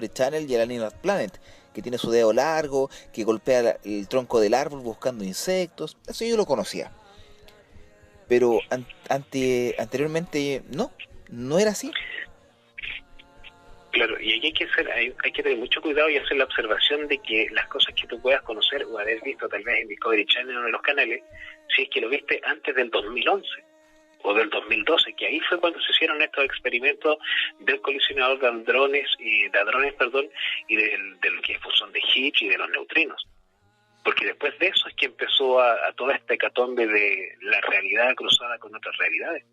Channel y el Animal Planet, que tiene su dedo largo, que golpea el tronco del árbol buscando insectos. Eso yo lo conocía. Pero anteriormente no era así. Claro, y aquí hay que tener mucho cuidado y hacer la observación de que las cosas que tú puedas conocer o haber visto tal vez en Discovery Channel o en los canales, si es que lo viste antes del 2011 o del 2012, que ahí fue cuando se hicieron estos experimentos del colisionador de hadrones y del que fusión de Higgs y de los neutrinos. Porque después de eso es que empezó a toda esta hecatombe de la realidad cruzada con otras realidades.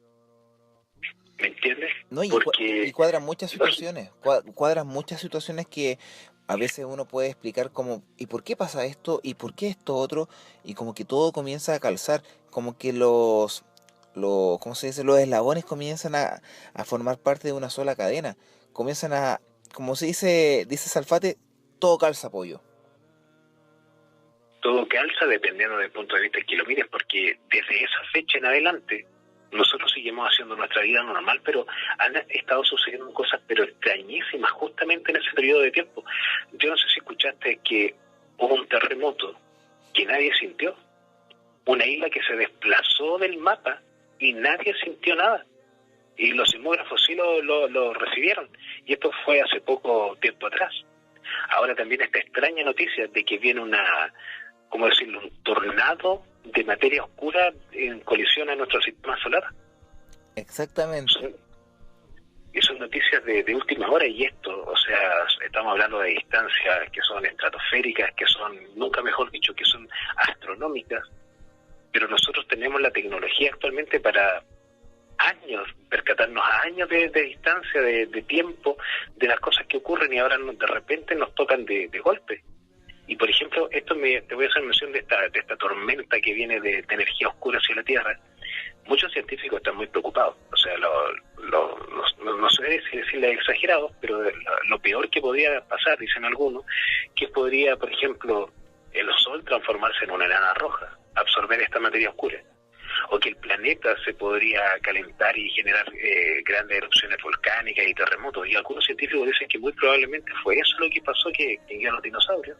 ¿Me entiendes? No, y cuadran muchas situaciones, cuadran muchas situaciones que a veces uno puede explicar como, ¿y por qué pasa esto? ¿Y por qué esto otro? Y como que todo comienza a calzar, como que ¿cómo se dice? Los eslabones comienzan a formar parte de una sola cadena, comienzan como se dice Salfate, todo calza, pollo. Todo calza dependiendo del punto de vista que lo mires, porque desde esa fecha en adelante nosotros seguimos haciendo nuestra vida normal, pero han estado sucediendo cosas pero extrañísimas justamente en ese periodo de tiempo. Yo no sé si escuchaste que hubo un terremoto que nadie sintió, una isla que se desplazó del mapa y nadie sintió nada, y los sismógrafos sí lo recibieron, y esto fue hace poco tiempo atrás. Ahora también esta extraña noticia de que viene un tornado de materia oscura en colisión a nuestro sistema solar. Exactamente. Y son noticias de última hora, y esto, o sea, estamos hablando de distancias que son estratosféricas, que son, nunca mejor dicho, que son astronómicas, pero nosotros tenemos la tecnología actualmente para años, percatarnos a años de distancia, de tiempo, de las cosas que ocurren y ahora de repente nos tocan de golpe. Y por ejemplo, te voy a hacer mención de esta tormenta que viene de energía oscura hacia la Tierra. Muchos científicos están muy preocupados, o sea, no sé si decirle exagerados, pero lo peor que podría pasar, dicen algunos, que podría, por ejemplo, el Sol transformarse en una enana roja, absorber esta materia oscura, o que el planeta se podría calentar y generar grandes erupciones volcánicas y terremotos, y algunos científicos dicen que muy probablemente fue eso lo que pasó, que extinguieron los dinosaurios,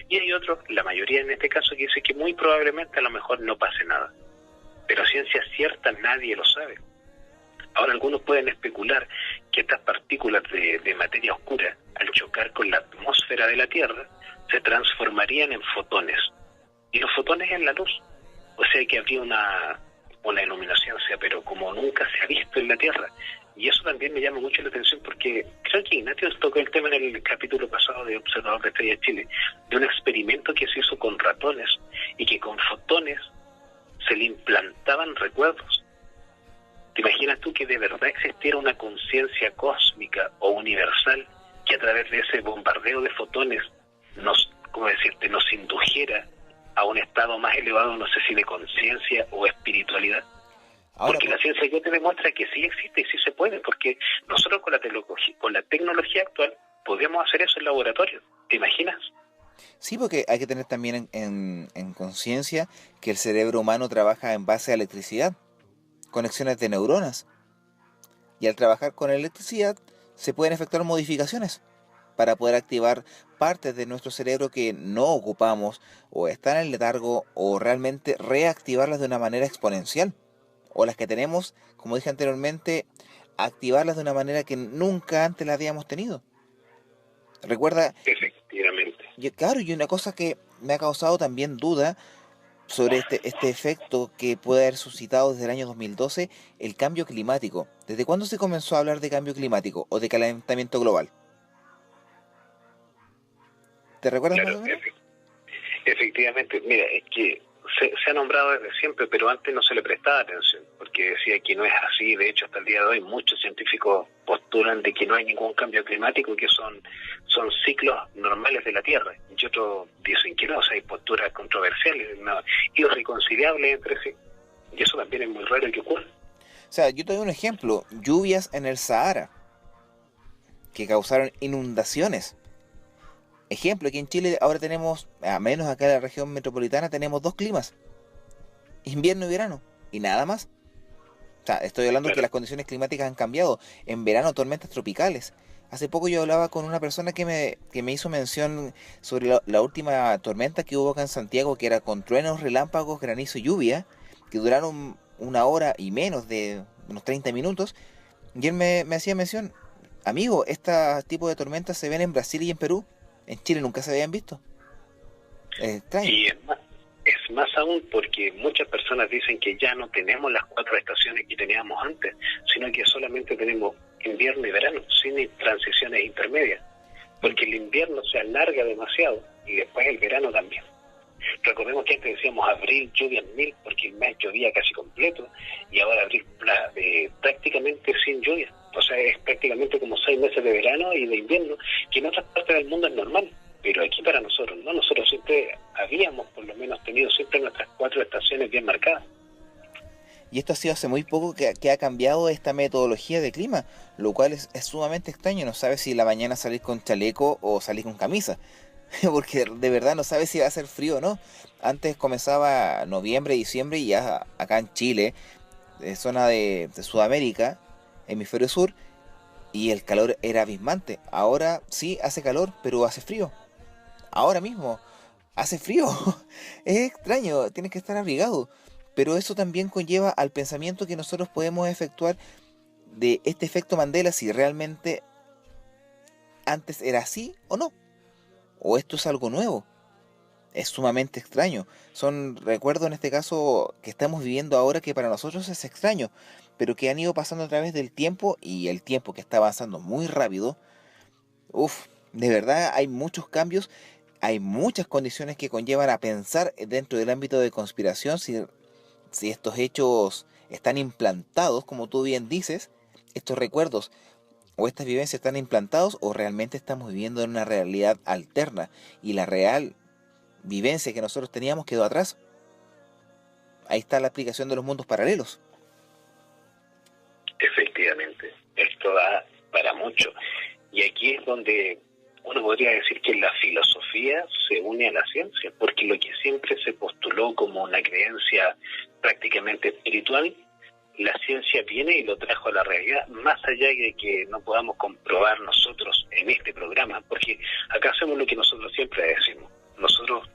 y hay otros, la mayoría en este caso, que dice que muy probablemente a lo mejor no pase nada. Pero a ciencia cierta nadie lo sabe. Ahora algunos pueden especular que estas partículas de materia oscura, al chocar con la atmósfera de la Tierra, se transformarían en fotones. Y los fotones en la luz. O sea que habría una iluminación, pero como nunca se ha visto en la Tierra. Y eso también me llama mucho la atención porque creo que Ignacio tocó el tema en el capítulo pasado de Observador de Estrellas Chile, de un experimento que se hizo con ratones y que con fotones se le implantaban recuerdos. ¿Te imaginas tú que de verdad existiera una conciencia cósmica o universal que a través de ese bombardeo de fotones nos indujera a un estado más elevado, no sé si de conciencia o espiritualidad? Porque la ciencia ya te demuestra que sí existe y sí se puede, porque nosotros con la tecnología actual podemos hacer eso en laboratorio. ¿Te imaginas? Sí, porque hay que tener también en conciencia que el cerebro humano trabaja en base a electricidad, conexiones de neuronas. Y al trabajar con electricidad se pueden efectuar modificaciones para poder activar partes de nuestro cerebro que no ocupamos o están en letargo, o realmente reactivarlas de una manera exponencial. O las que tenemos, como dije anteriormente, activarlas de una manera que nunca antes la habíamos tenido. Recuerda, efectivamente. Claro, y una cosa que me ha causado también duda sobre este efecto que puede haber suscitado desde el año 2012, el cambio climático. ¿Desde cuándo se comenzó a hablar de cambio climático o de calentamiento global? ¿Te recuerdas más o menos? Efectivamente, mira, es que se ha nombrado desde siempre, pero antes no se le prestaba atención, porque decía que no es así. De hecho, hasta el día de hoy muchos científicos postulan de que no hay ningún cambio climático, que son ciclos normales de la Tierra, y otros dicen que no, o sea, hay posturas controversiales, irreconciliables entre sí, y eso también es muy raro que ocurra. O sea, yo te doy un ejemplo: lluvias en el Sahara que causaron inundaciones. Ejemplo, aquí en Chile ahora tenemos, a menos acá en la región metropolitana, tenemos 2 climas: invierno y verano, y nada más. O sea, estoy hablando que las condiciones climáticas han cambiado. En verano, tormentas tropicales. Hace poco yo hablaba con una persona que me hizo mención sobre la última tormenta que hubo acá en Santiago, que era con truenos, relámpagos, granizo y lluvia, que duraron 1 hora y menos de unos 30 minutos. Y él me hacía mención: amigo, este tipo de tormentas se ven en Brasil y en Perú. En Chile nunca se habían visto. Es extraño. Y es más aún porque muchas personas dicen que ya no tenemos las 4 estaciones que teníamos antes, sino que solamente tenemos invierno y verano, sin transiciones intermedias, porque el invierno se alarga demasiado y después el verano también. Recordemos que antes decíamos abril, lluvias 1000, porque el mes llovía casi completo, y ahora abril prácticamente sin lluvia. O sea, es prácticamente como 6 meses de verano y de invierno, que en otras partes del mundo es normal, pero aquí para nosotros no. Nosotros siempre habíamos por lo menos tenido siempre nuestras 4 estaciones bien marcadas. Y esto ha sido hace muy poco que ha cambiado esta metodología de clima, lo cual es sumamente extraño. No sabes si en la mañana salís con chaleco o salís con camisa, porque de verdad no sabes si va a hacer frío o no. Antes comenzaba noviembre, diciembre, y ya acá en Chile, zona de Sudamérica, hemisferio sur, y el calor era abismante. Ahora sí hace calor, pero hace frío. Ahora mismo hace frío. Es extraño, tienes que estar abrigado. Pero eso también conlleva al pensamiento que nosotros podemos efectuar de este efecto Mandela, si realmente antes era así o no, o esto es algo nuevo. Es sumamente extraño. Son recuerdos en este caso que estamos viviendo ahora, que para nosotros es extraño, pero que han ido pasando a través del tiempo, y el tiempo que está avanzando muy rápido. De verdad hay muchos cambios, hay muchas condiciones que conllevan a pensar dentro del ámbito de conspiración si estos hechos están implantados, como tú bien dices, estos recuerdos o estas vivencias están implantados o realmente estamos viviendo en una realidad alterna y la real vivencia que nosotros teníamos quedó atrás. Ahí está la aplicación de los mundos paralelos. Efectivamente, esto da para mucho. Y aquí es donde uno podría decir que la filosofía se une a la ciencia, porque lo que siempre se postuló como una creencia prácticamente espiritual, la ciencia viene y lo trajo a la realidad, más allá de que no podamos comprobar nosotros en este programa, porque acá hacemos lo que nosotros siempre decimos. Nosotros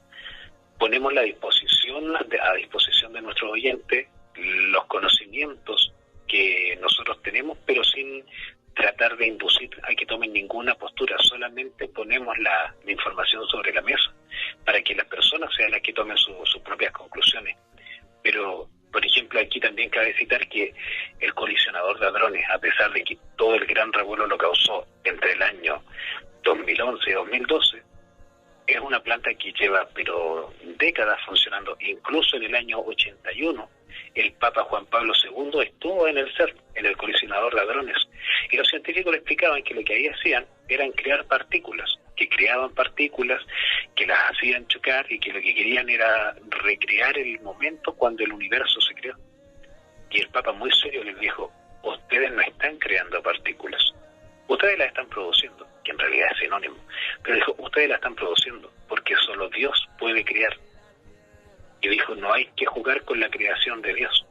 ponemos a disposición de nuestros oyentes los conocimientos que nosotros tenemos, pero sin tratar de inducir a que tomen ninguna postura, solamente ponemos la información sobre la mesa para que las personas sean las que tomen sus propias conclusiones. Pero, por ejemplo, aquí también cabe citar que el colisionador de hadrones, a pesar de que todo el gran revuelo lo causó entre el año 2011 y 2012, es una planta que lleva pero décadas funcionando. Incluso en el año 81 el Papa Juan Pablo II estuvo en el CERN, en el colisionador de hadrones, y los científicos le explicaban que lo que ahí hacían eran crear partículas, que creaban partículas, que las hacían chocar y que lo que querían era recrear el momento cuando el universo se creó. Y el Papa muy serio les dijo: ustedes no están creando partículas, ustedes las están produciendo, que en realidad es sinónimo, pero dijo, ustedes las están produciendo, porque solo Dios puede crear. Y dijo, no hay que jugar con la creación de Dios.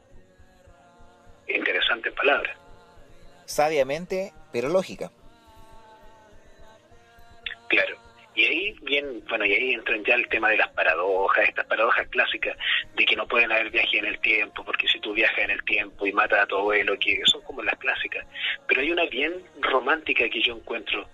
Interesante palabra. Sabiamente, pero lógica. Claro. Y ahí y ahí entran ya el tema de las paradojas, estas paradojas clásicas de que no pueden haber viajes en el tiempo, porque si tú viajas en el tiempo y matas a tu abuelo, que son como las clásicas. Pero hay una bien romántica que yo encuentro.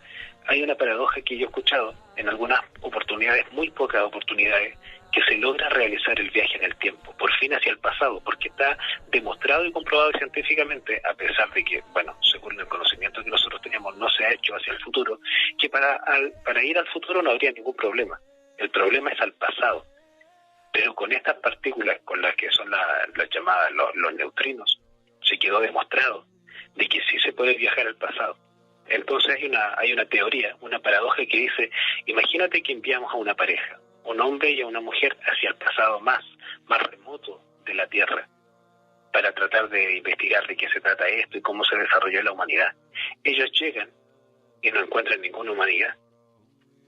Hay una paradoja que yo he escuchado en algunas oportunidades, muy pocas oportunidades, que se logra realizar el viaje en el tiempo, por fin hacia el pasado, porque está demostrado y comprobado científicamente, a pesar de que, según el conocimiento que nosotros tenemos, no se ha hecho hacia el futuro, que para ir al futuro no habría ningún problema. El problema es al pasado. Pero con estas partículas, con las que son las llamadas los neutrinos, se quedó demostrado de que sí se puede viajar al pasado. Entonces hay una teoría, una paradoja que dice, imagínate que enviamos a una pareja, un hombre y a una mujer, hacia el pasado más remoto de la Tierra, para tratar de investigar de qué se trata esto y cómo se desarrolló la humanidad. Ellos llegan y no encuentran ninguna humanidad.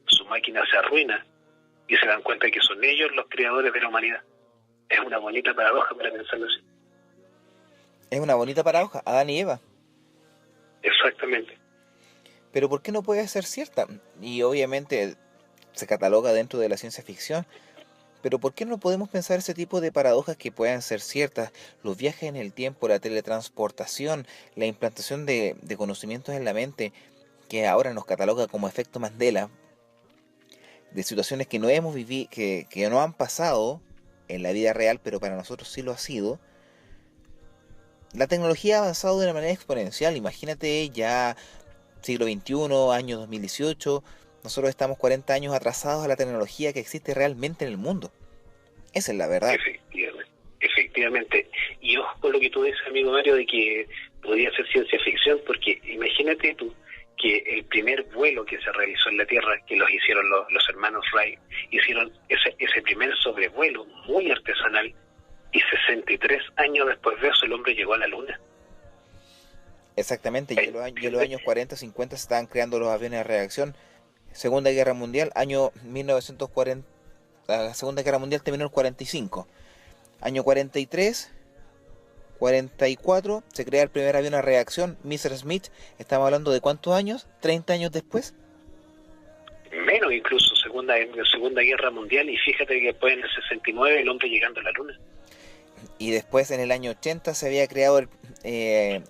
Su máquina se arruina y se dan cuenta de que son ellos los creadores de la humanidad. Es una bonita paradoja para pensarlo así. Es una bonita paradoja, Adán y Eva. Exactamente. Pero ¿por qué no puede ser cierta? Y obviamente se cataloga dentro de la ciencia ficción, pero ¿por qué no podemos pensar ese tipo de paradojas que puedan ser ciertas? Los viajes en el tiempo, la teletransportación, la implantación de conocimientos en la mente, que ahora nos cataloga como efecto Mandela, de situaciones que no hemos vivido, que no han pasado en la vida real, pero para nosotros sí lo ha sido. La tecnología ha avanzado de una manera exponencial. Imagínate ya siglo XXI, año 2018, nosotros estamos 40 años atrasados a la tecnología que existe realmente en el mundo. Esa es la verdad. Efectivamente. Y ojo con lo que tú dices, amigo Mario, de que podría ser ciencia ficción, porque imagínate tú que el primer vuelo que se realizó en la Tierra, que los hicieron los hermanos Wright, hicieron ese primer sobrevuelo muy artesanal, y 63 años después de eso el hombre llegó a la Luna. Exactamente, ya en los años 40, 50 se estaban creando los aviones de reacción. Segunda Guerra Mundial, año 1940, la Segunda Guerra Mundial terminó en el 45. Año 43, 44, se crea el primer avión a reacción, Mr. Smith. Estamos hablando de ¿cuántos años? ¿30 años después? Menos incluso, Segunda Guerra Mundial, y fíjate que después en el 69 el hombre llegando a la Luna. Y después en el año 80 se había creado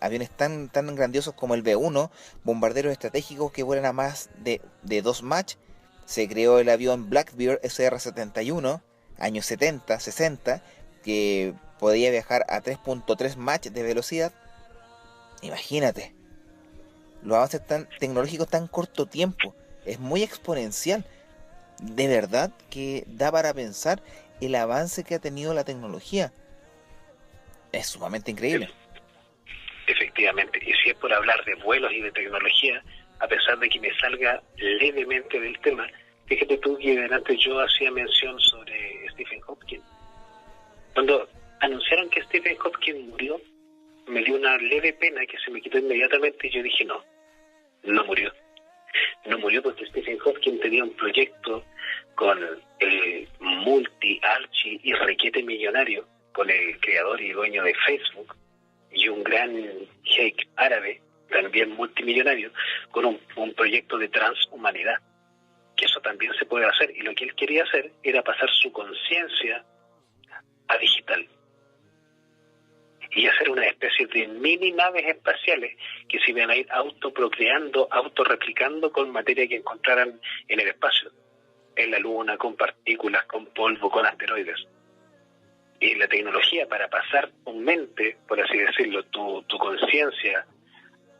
aviones tan grandiosos como el B-1, bombarderos estratégicos que vuelan a más de 2 Mach. Se creó el avión Blackbird SR-71, años 70, 60, que podía viajar a 3.3 Mach de velocidad. Imagínate, los avances tecnológicos tan corto tiempo, es muy exponencial. De verdad que da para pensar el avance que ha tenido la tecnología. Es sumamente increíble. Efectivamente, y si es por hablar de vuelos y de tecnología, a pesar de que me salga levemente del tema, fíjate tú que antes yo hacía mención sobre Stephen Hawking. Cuando anunciaron que Stephen Hawking murió, me dio una leve pena que se me quitó inmediatamente y yo dije no, no murió. No murió porque Stephen Hawking tenía un proyecto con el multi-archi y requete millonario, con el creador y dueño de Facebook, y un gran sheik árabe, también multimillonario, con un proyecto de transhumanidad, que eso también se puede hacer, y lo que él quería hacer era pasar su conciencia a digital, y hacer una especie de mini naves espaciales que se iban a ir autoprocreando, autorreplicando con materia que encontraran en el espacio, en la luna, con partículas, con polvo, con asteroides. Y la tecnología para pasar tu mente, por así decirlo, tu conciencia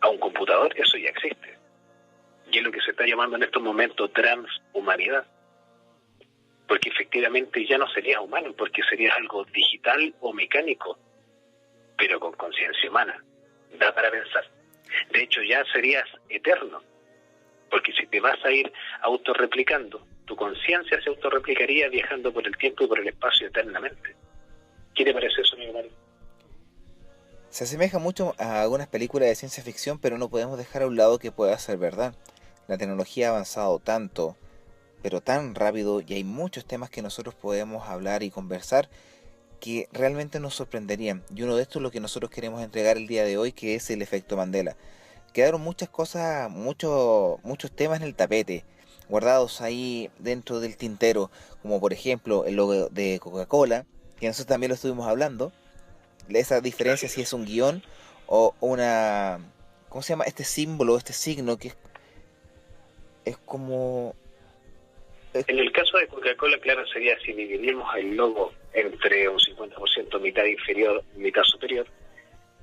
a un computador, eso ya existe. Y es lo que se está llamando en estos momentos transhumanidad. Porque efectivamente ya no serías humano, porque serías algo digital o mecánico, pero con conciencia humana. Da para pensar. De hecho, ya serías eterno, porque si te vas a ir autorreplicando, tu conciencia se autorreplicaría viajando por el tiempo y por el espacio eternamente. ¿Qué te parece eso, amigo Mario? Se asemeja mucho a algunas películas de ciencia ficción, pero no podemos dejar a un lado que pueda ser verdad. La tecnología ha avanzado tanto, pero tan rápido, y hay muchos temas que nosotros podemos hablar y conversar que realmente nos sorprenderían. Y uno de estos es lo que nosotros queremos entregar el día de hoy, que es el efecto Mandela. Quedaron muchas cosas, muchos temas en el tapete, guardados ahí dentro del tintero, como por ejemplo el logo de Coca-Cola, que nosotros también lo estuvimos hablando, esa diferencia si es un guión o una, ¿cómo se llama? Este símbolo, este signo que es como... En el caso de Coca-Cola, claro, sería si dividimos el logo entre un 50% mitad inferior, mitad superior.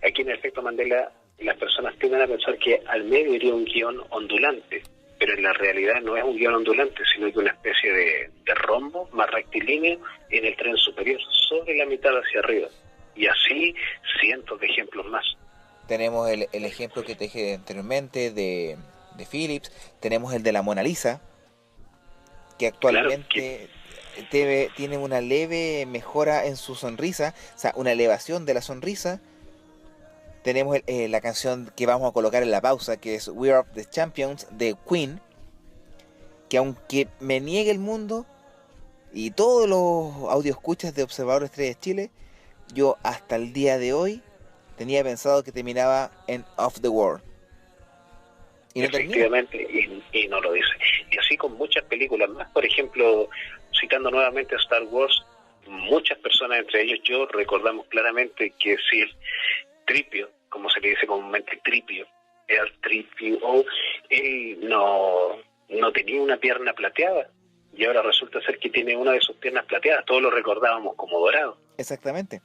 Aquí en el efecto Mandela, las personas tienden a pensar que al medio iría un guión ondulante, pero en la realidad no es un guión ondulante, sino que una especie de rombo más rectilíneo en el tren superior, sobre la mitad hacia arriba. Y así cientos de ejemplos más. Tenemos el ejemplo que te dije anteriormente de Philips, tenemos el de la Mona Lisa, que actualmente tiene una leve mejora en su sonrisa, o sea, una elevación de la sonrisa. Tenemos la canción que vamos a colocar en la pausa, que es We Are the Champions de Queen, que aunque me niegue el mundo y todos los audioescuchas de Observador Estrellas Chile, yo hasta el día de hoy tenía pensado que terminaba en Off the World. Y no efectivamente, y no lo dice. Y así con muchas películas más, por ejemplo, citando nuevamente Star Wars, muchas personas, entre ellos yo, recordamos claramente que si Tripio, como se le dice comúnmente Tripio, el Tripio, él no tenía una pierna plateada, y ahora resulta ser que tiene una de sus piernas plateadas, todos lo recordábamos como dorado. Exactamente.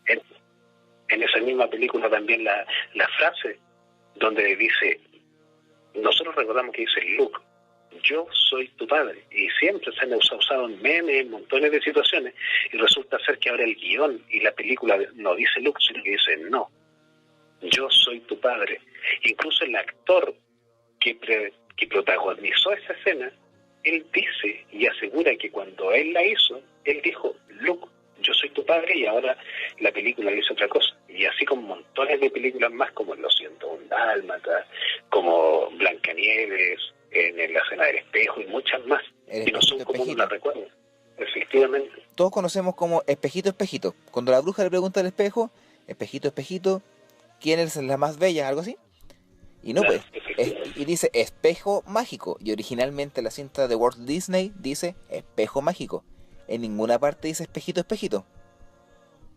En esa misma película también la frase donde dice, nosotros recordamos que dice Luke, yo soy tu padre, y siempre se han usado en memes, en montones de situaciones, y resulta ser que ahora el guión y la película no dice Luke, sino que dice no, yo soy tu padre. Incluso el actor que protagonizó esa escena, él dice y asegura que cuando él la hizo, él dijo, Luke, yo soy tu padre, y ahora la película dice otra cosa. Y así con montones de películas más, como Lo siento, un dálmata, como Blancanieves, en La cena del espejo, y muchas más. Y no son como uno las recuerda. Efectivamente. Todos conocemos como espejito, espejito. Cuando la bruja le pregunta al espejo, espejito, espejito, ¿quién es la más bella? Algo así. Y no, Claro, pues, y dice espejo mágico. Y originalmente la cinta de Walt Disney dice espejo mágico. En ninguna parte dice espejito, espejito.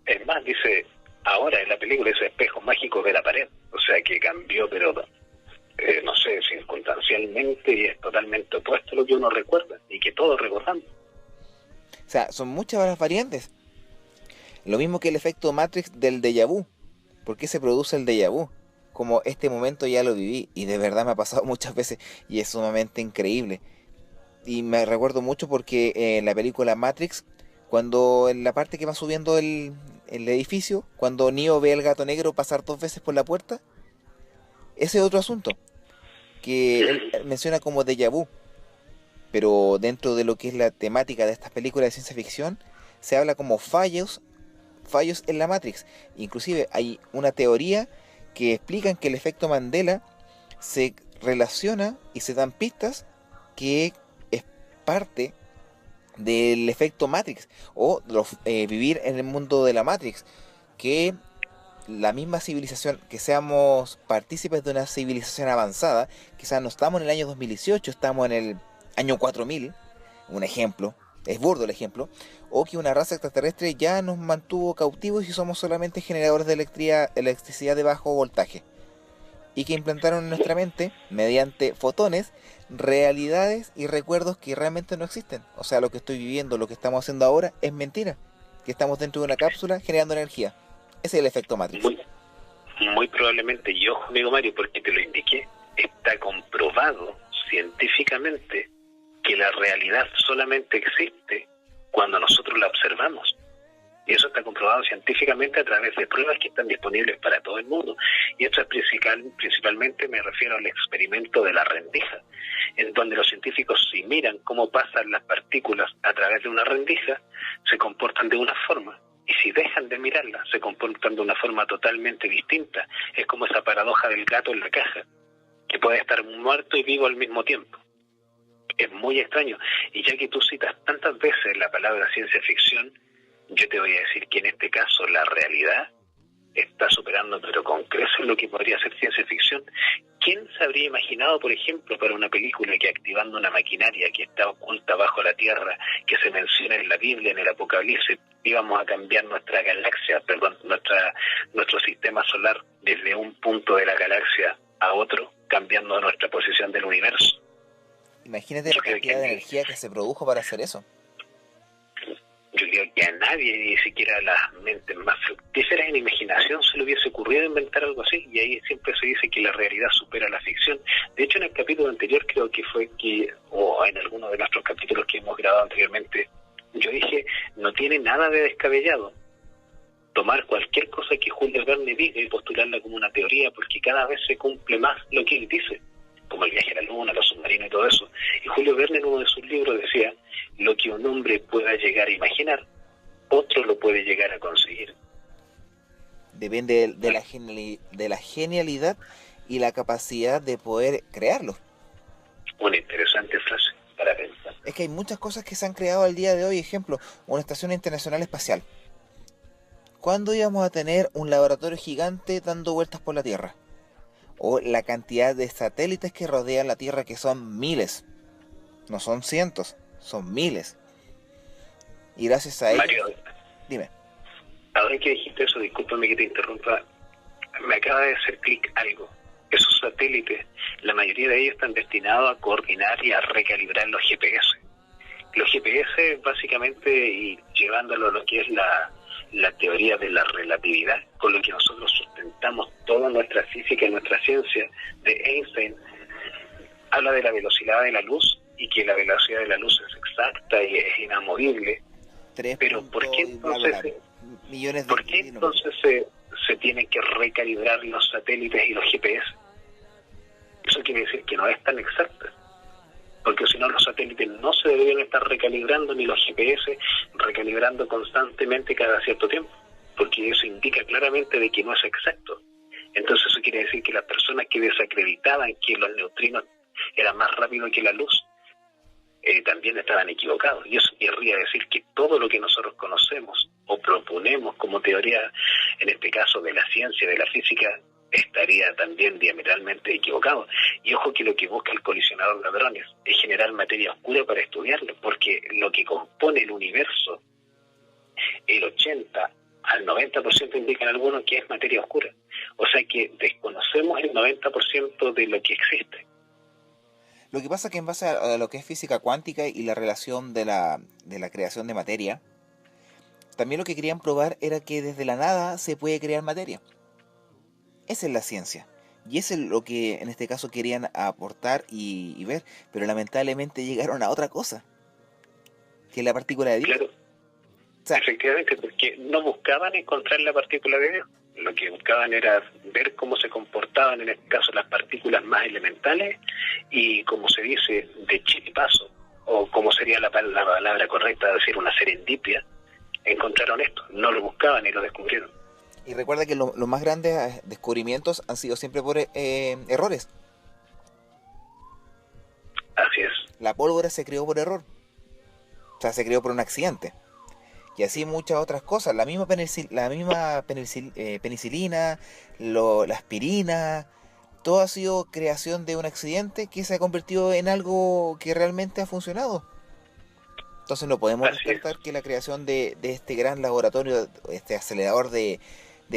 Es más, dice, ahora en la película dice espejo mágico de la pared. O sea que cambió, pero no sé, circunstancialmente, y es totalmente opuesto a lo que uno recuerda y que todos recordamos. O sea, son muchas las variantes. Lo mismo que el efecto Matrix del déjà vu. ¿Por qué se produce el déjà vu? Como este momento ya lo viví y de verdad me ha pasado muchas veces y es sumamente increíble. Y me recuerdo mucho porque en la película Matrix, cuando en la parte que va subiendo el edificio, cuando Neo ve al gato negro pasar 2 veces por la puerta. Ese es otro asunto, que él menciona como déjà vu, pero dentro de lo que es la temática de estas películas de ciencia ficción, se habla como fallos en la Matrix. Inclusive hay una teoría que explican que el efecto Mandela se relaciona y se dan pistas que es parte del efecto Matrix o vivir en el mundo de la Matrix, que la misma civilización, que seamos partícipes de una civilización avanzada, quizás no estamos en el año 2018, estamos en el año 4000, un ejemplo, es burdo el ejemplo, o que una raza extraterrestre ya nos mantuvo cautivos y somos solamente generadores de electricidad de bajo voltaje, y que implantaron en nuestra mente, mediante fotones, realidades y recuerdos que realmente no existen. O sea, lo que estoy viviendo, lo que estamos haciendo ahora, es mentira, que estamos dentro de una cápsula generando energía. Ese es el efecto Matrix. Muy probablemente, y ojo, amigo Mario, porque te lo indiqué, está comprobado científicamente que la realidad solamente existe cuando nosotros la observamos. Y eso está comprobado científicamente a través de pruebas que están disponibles para todo el mundo. Y esto es principalmente, me refiero al experimento de la rendija, en donde los científicos, si miran cómo pasan las partículas a través de una rendija, se comportan de una forma. Y si dejan de mirarla, se comportan de una forma totalmente distinta. Es como esa paradoja del gato en la caja, que puede estar muerto y vivo al mismo tiempo. Es muy extraño. Y ya que tú citas tantas veces la palabra ciencia ficción, yo te voy a decir que en este caso la realidad está superando, pero con creces, lo que podría ser ciencia ficción. ¿Quién se habría imaginado, por ejemplo, para una película que activando una maquinaria que está oculta bajo la Tierra, que se menciona en la Biblia, en el Apocalipsis, íbamos a cambiar nuestra galaxia, nuestro sistema solar desde un punto de la galaxia a otro, cambiando nuestra posición del universo? Imagínate la cantidad de energía que se produjo para hacer eso. Yo creo que a nadie, ni siquiera a las mentes más fructíferas en imaginación, se le hubiese ocurrido inventar algo así, y ahí siempre se dice que la realidad supera la ficción. De hecho, en el capítulo anterior, creo que fue o en alguno de nuestros capítulos que hemos grabado anteriormente, yo dije, no tiene nada de descabellado tomar cualquier cosa que Julio Verne diga y postularla como una teoría, porque cada vez se cumple más lo que él dice, como el viaje a la luna, los submarinos y todo eso. Y Julio Verne en uno de sus libros decía, lo que un hombre pueda llegar a imaginar, otro lo puede llegar a conseguir. Depende de la genialidad y la capacidad de poder crearlo. Una interesante frase para pensar. Es que hay muchas cosas que se han creado al día de hoy. Ejemplo, una estación internacional espacial. ¿Cuándo íbamos a tener un laboratorio gigante dando vueltas por la Tierra? O la cantidad de satélites que rodean la Tierra, que son miles. No son cientos, son miles. Y gracias a ellos... Mario, dime. Ahora que dijiste eso, discúlpame que te interrumpa, me acaba de hacer clic algo. Esos satélites, la mayoría de ellos están destinados a coordinar y a recalibrar los GPS. Los GPS, básicamente, y llevándolo a lo que es la teoría de la relatividad, con lo que nosotros sustentamos toda nuestra física y nuestra ciencia, de Einstein, habla de la velocidad de la luz y que la velocidad de la luz es exacta y es inamovible. Pero ¿por qué entonces se tienen que recalibrar los satélites y los GPS? Eso quiere decir que no es tan exacta, porque si no los satélites no se deberían estar recalibrando, ni los GPS recalibrando constantemente cada cierto tiempo, porque eso indica claramente de que no es exacto. Entonces eso quiere decir que las personas que desacreditaban que los neutrinos eran más rápidos que la luz, también estaban equivocados. Y eso querría decir que todo lo que nosotros conocemos o proponemos como teoría, en este caso de la ciencia, de la física, estaría también diametralmente equivocado. Y ojo que lo que busca el colisionador de hadrones es generar materia oscura para estudiarlo, porque lo que compone el universo, el 80 al 90% indican algunos que es materia oscura. O sea que desconocemos el 90% de lo que existe. Lo que pasa es que en base a lo que es física cuántica y la relación de la creación de materia, también lo que querían probar era que desde la nada se puede crear materia. Esa es la ciencia. Y eso es lo que en este caso querían aportar y ver. Pero lamentablemente llegaron a otra cosa, que es la partícula de Dios. Claro. sea, efectivamente, porque no buscaban encontrar la partícula de Dios. Lo que buscaban era ver cómo se comportaban, en este caso, las partículas más elementales y, como se dice, de chiripazo, o como sería la palabra correcta, decir una serendipia, encontraron esto. No lo buscaban y lo descubrieron. y recuerda que los más grandes descubrimientos han sido siempre por errores. Así es. La pólvora se creó por error, o sea, se creó por un accidente. Y así muchas otras cosas, la misma penicilina, la aspirina, todo ha sido creación de un accidente que se ha convertido en algo que realmente ha funcionado. Entonces no podemos Así es. descartar que la creación de este gran laboratorio, este acelerador de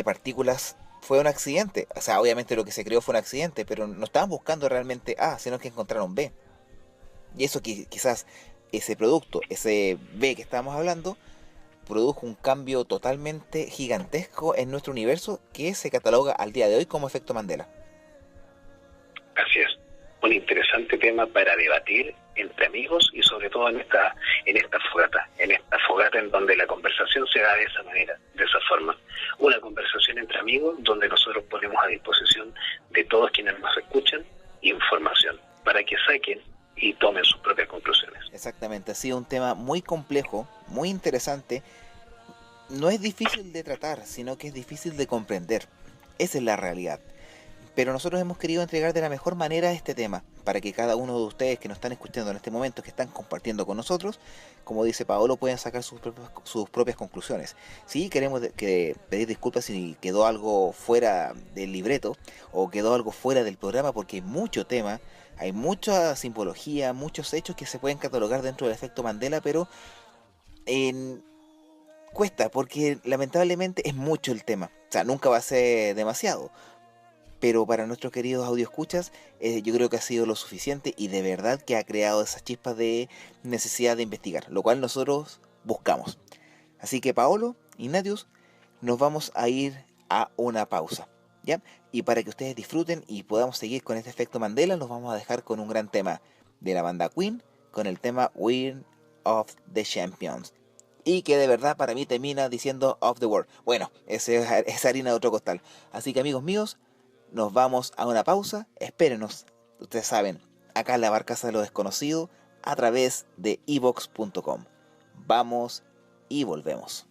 partículas, fue un accidente. O sea, obviamente lo que se creó fue un accidente, pero no estaban buscando realmente A, sino que encontraron B. Y eso quizás ese producto, ese B que estábamos hablando, produjo un cambio totalmente gigantesco en nuestro universo que se cataloga al día de hoy como efecto Mandela. Así es. Un interesante tema para debatir entre amigos y sobre todo en esta fogata en donde la conversación se da de esa manera, de esa forma. Una conversación entre amigos donde nosotros ponemos a disposición de todos quienes nos escuchan información para que saquen y tomen sus propias conclusiones. Exactamente, ha sido un tema muy complejo, muy interesante. No es difícil de tratar, sino que es difícil de comprender. Esa es la realidad. Pero nosotros hemos querido entregar de la mejor manera este tema, para que cada uno de ustedes que nos están escuchando en este momento, que están compartiendo con nosotros, como dice Paolo, puedan sacar sus propias conclusiones. Sí, queremos pedir disculpas si quedó algo fuera del libreto, o quedó algo fuera del programa, porque hay mucho tema, hay mucha simbología, muchos hechos que se pueden catalogar dentro del efecto Mandela, pero cuesta, porque lamentablemente es mucho el tema. O sea, nunca va a ser demasiado. Pero para nuestros queridos audioescuchas, yo creo que ha sido lo suficiente y de verdad que ha creado esas chispas de necesidad de investigar, lo cual nosotros buscamos. Así que Paolo, Ignatius, nos vamos a ir a una pausa, ¿ya? Y para que ustedes disfruten y podamos seguir con este efecto Mandela, nos vamos a dejar con un gran tema de la banda Queen, con el tema We're of the Champions. Y que de verdad para mí termina diciendo of the world. Bueno, esa es harina de otro costal. Así que amigos míos, nos vamos a una pausa, espérenos, ustedes saben, acá en la Barcaza de lo Desconocido, a través de evox.com. Vamos y volvemos.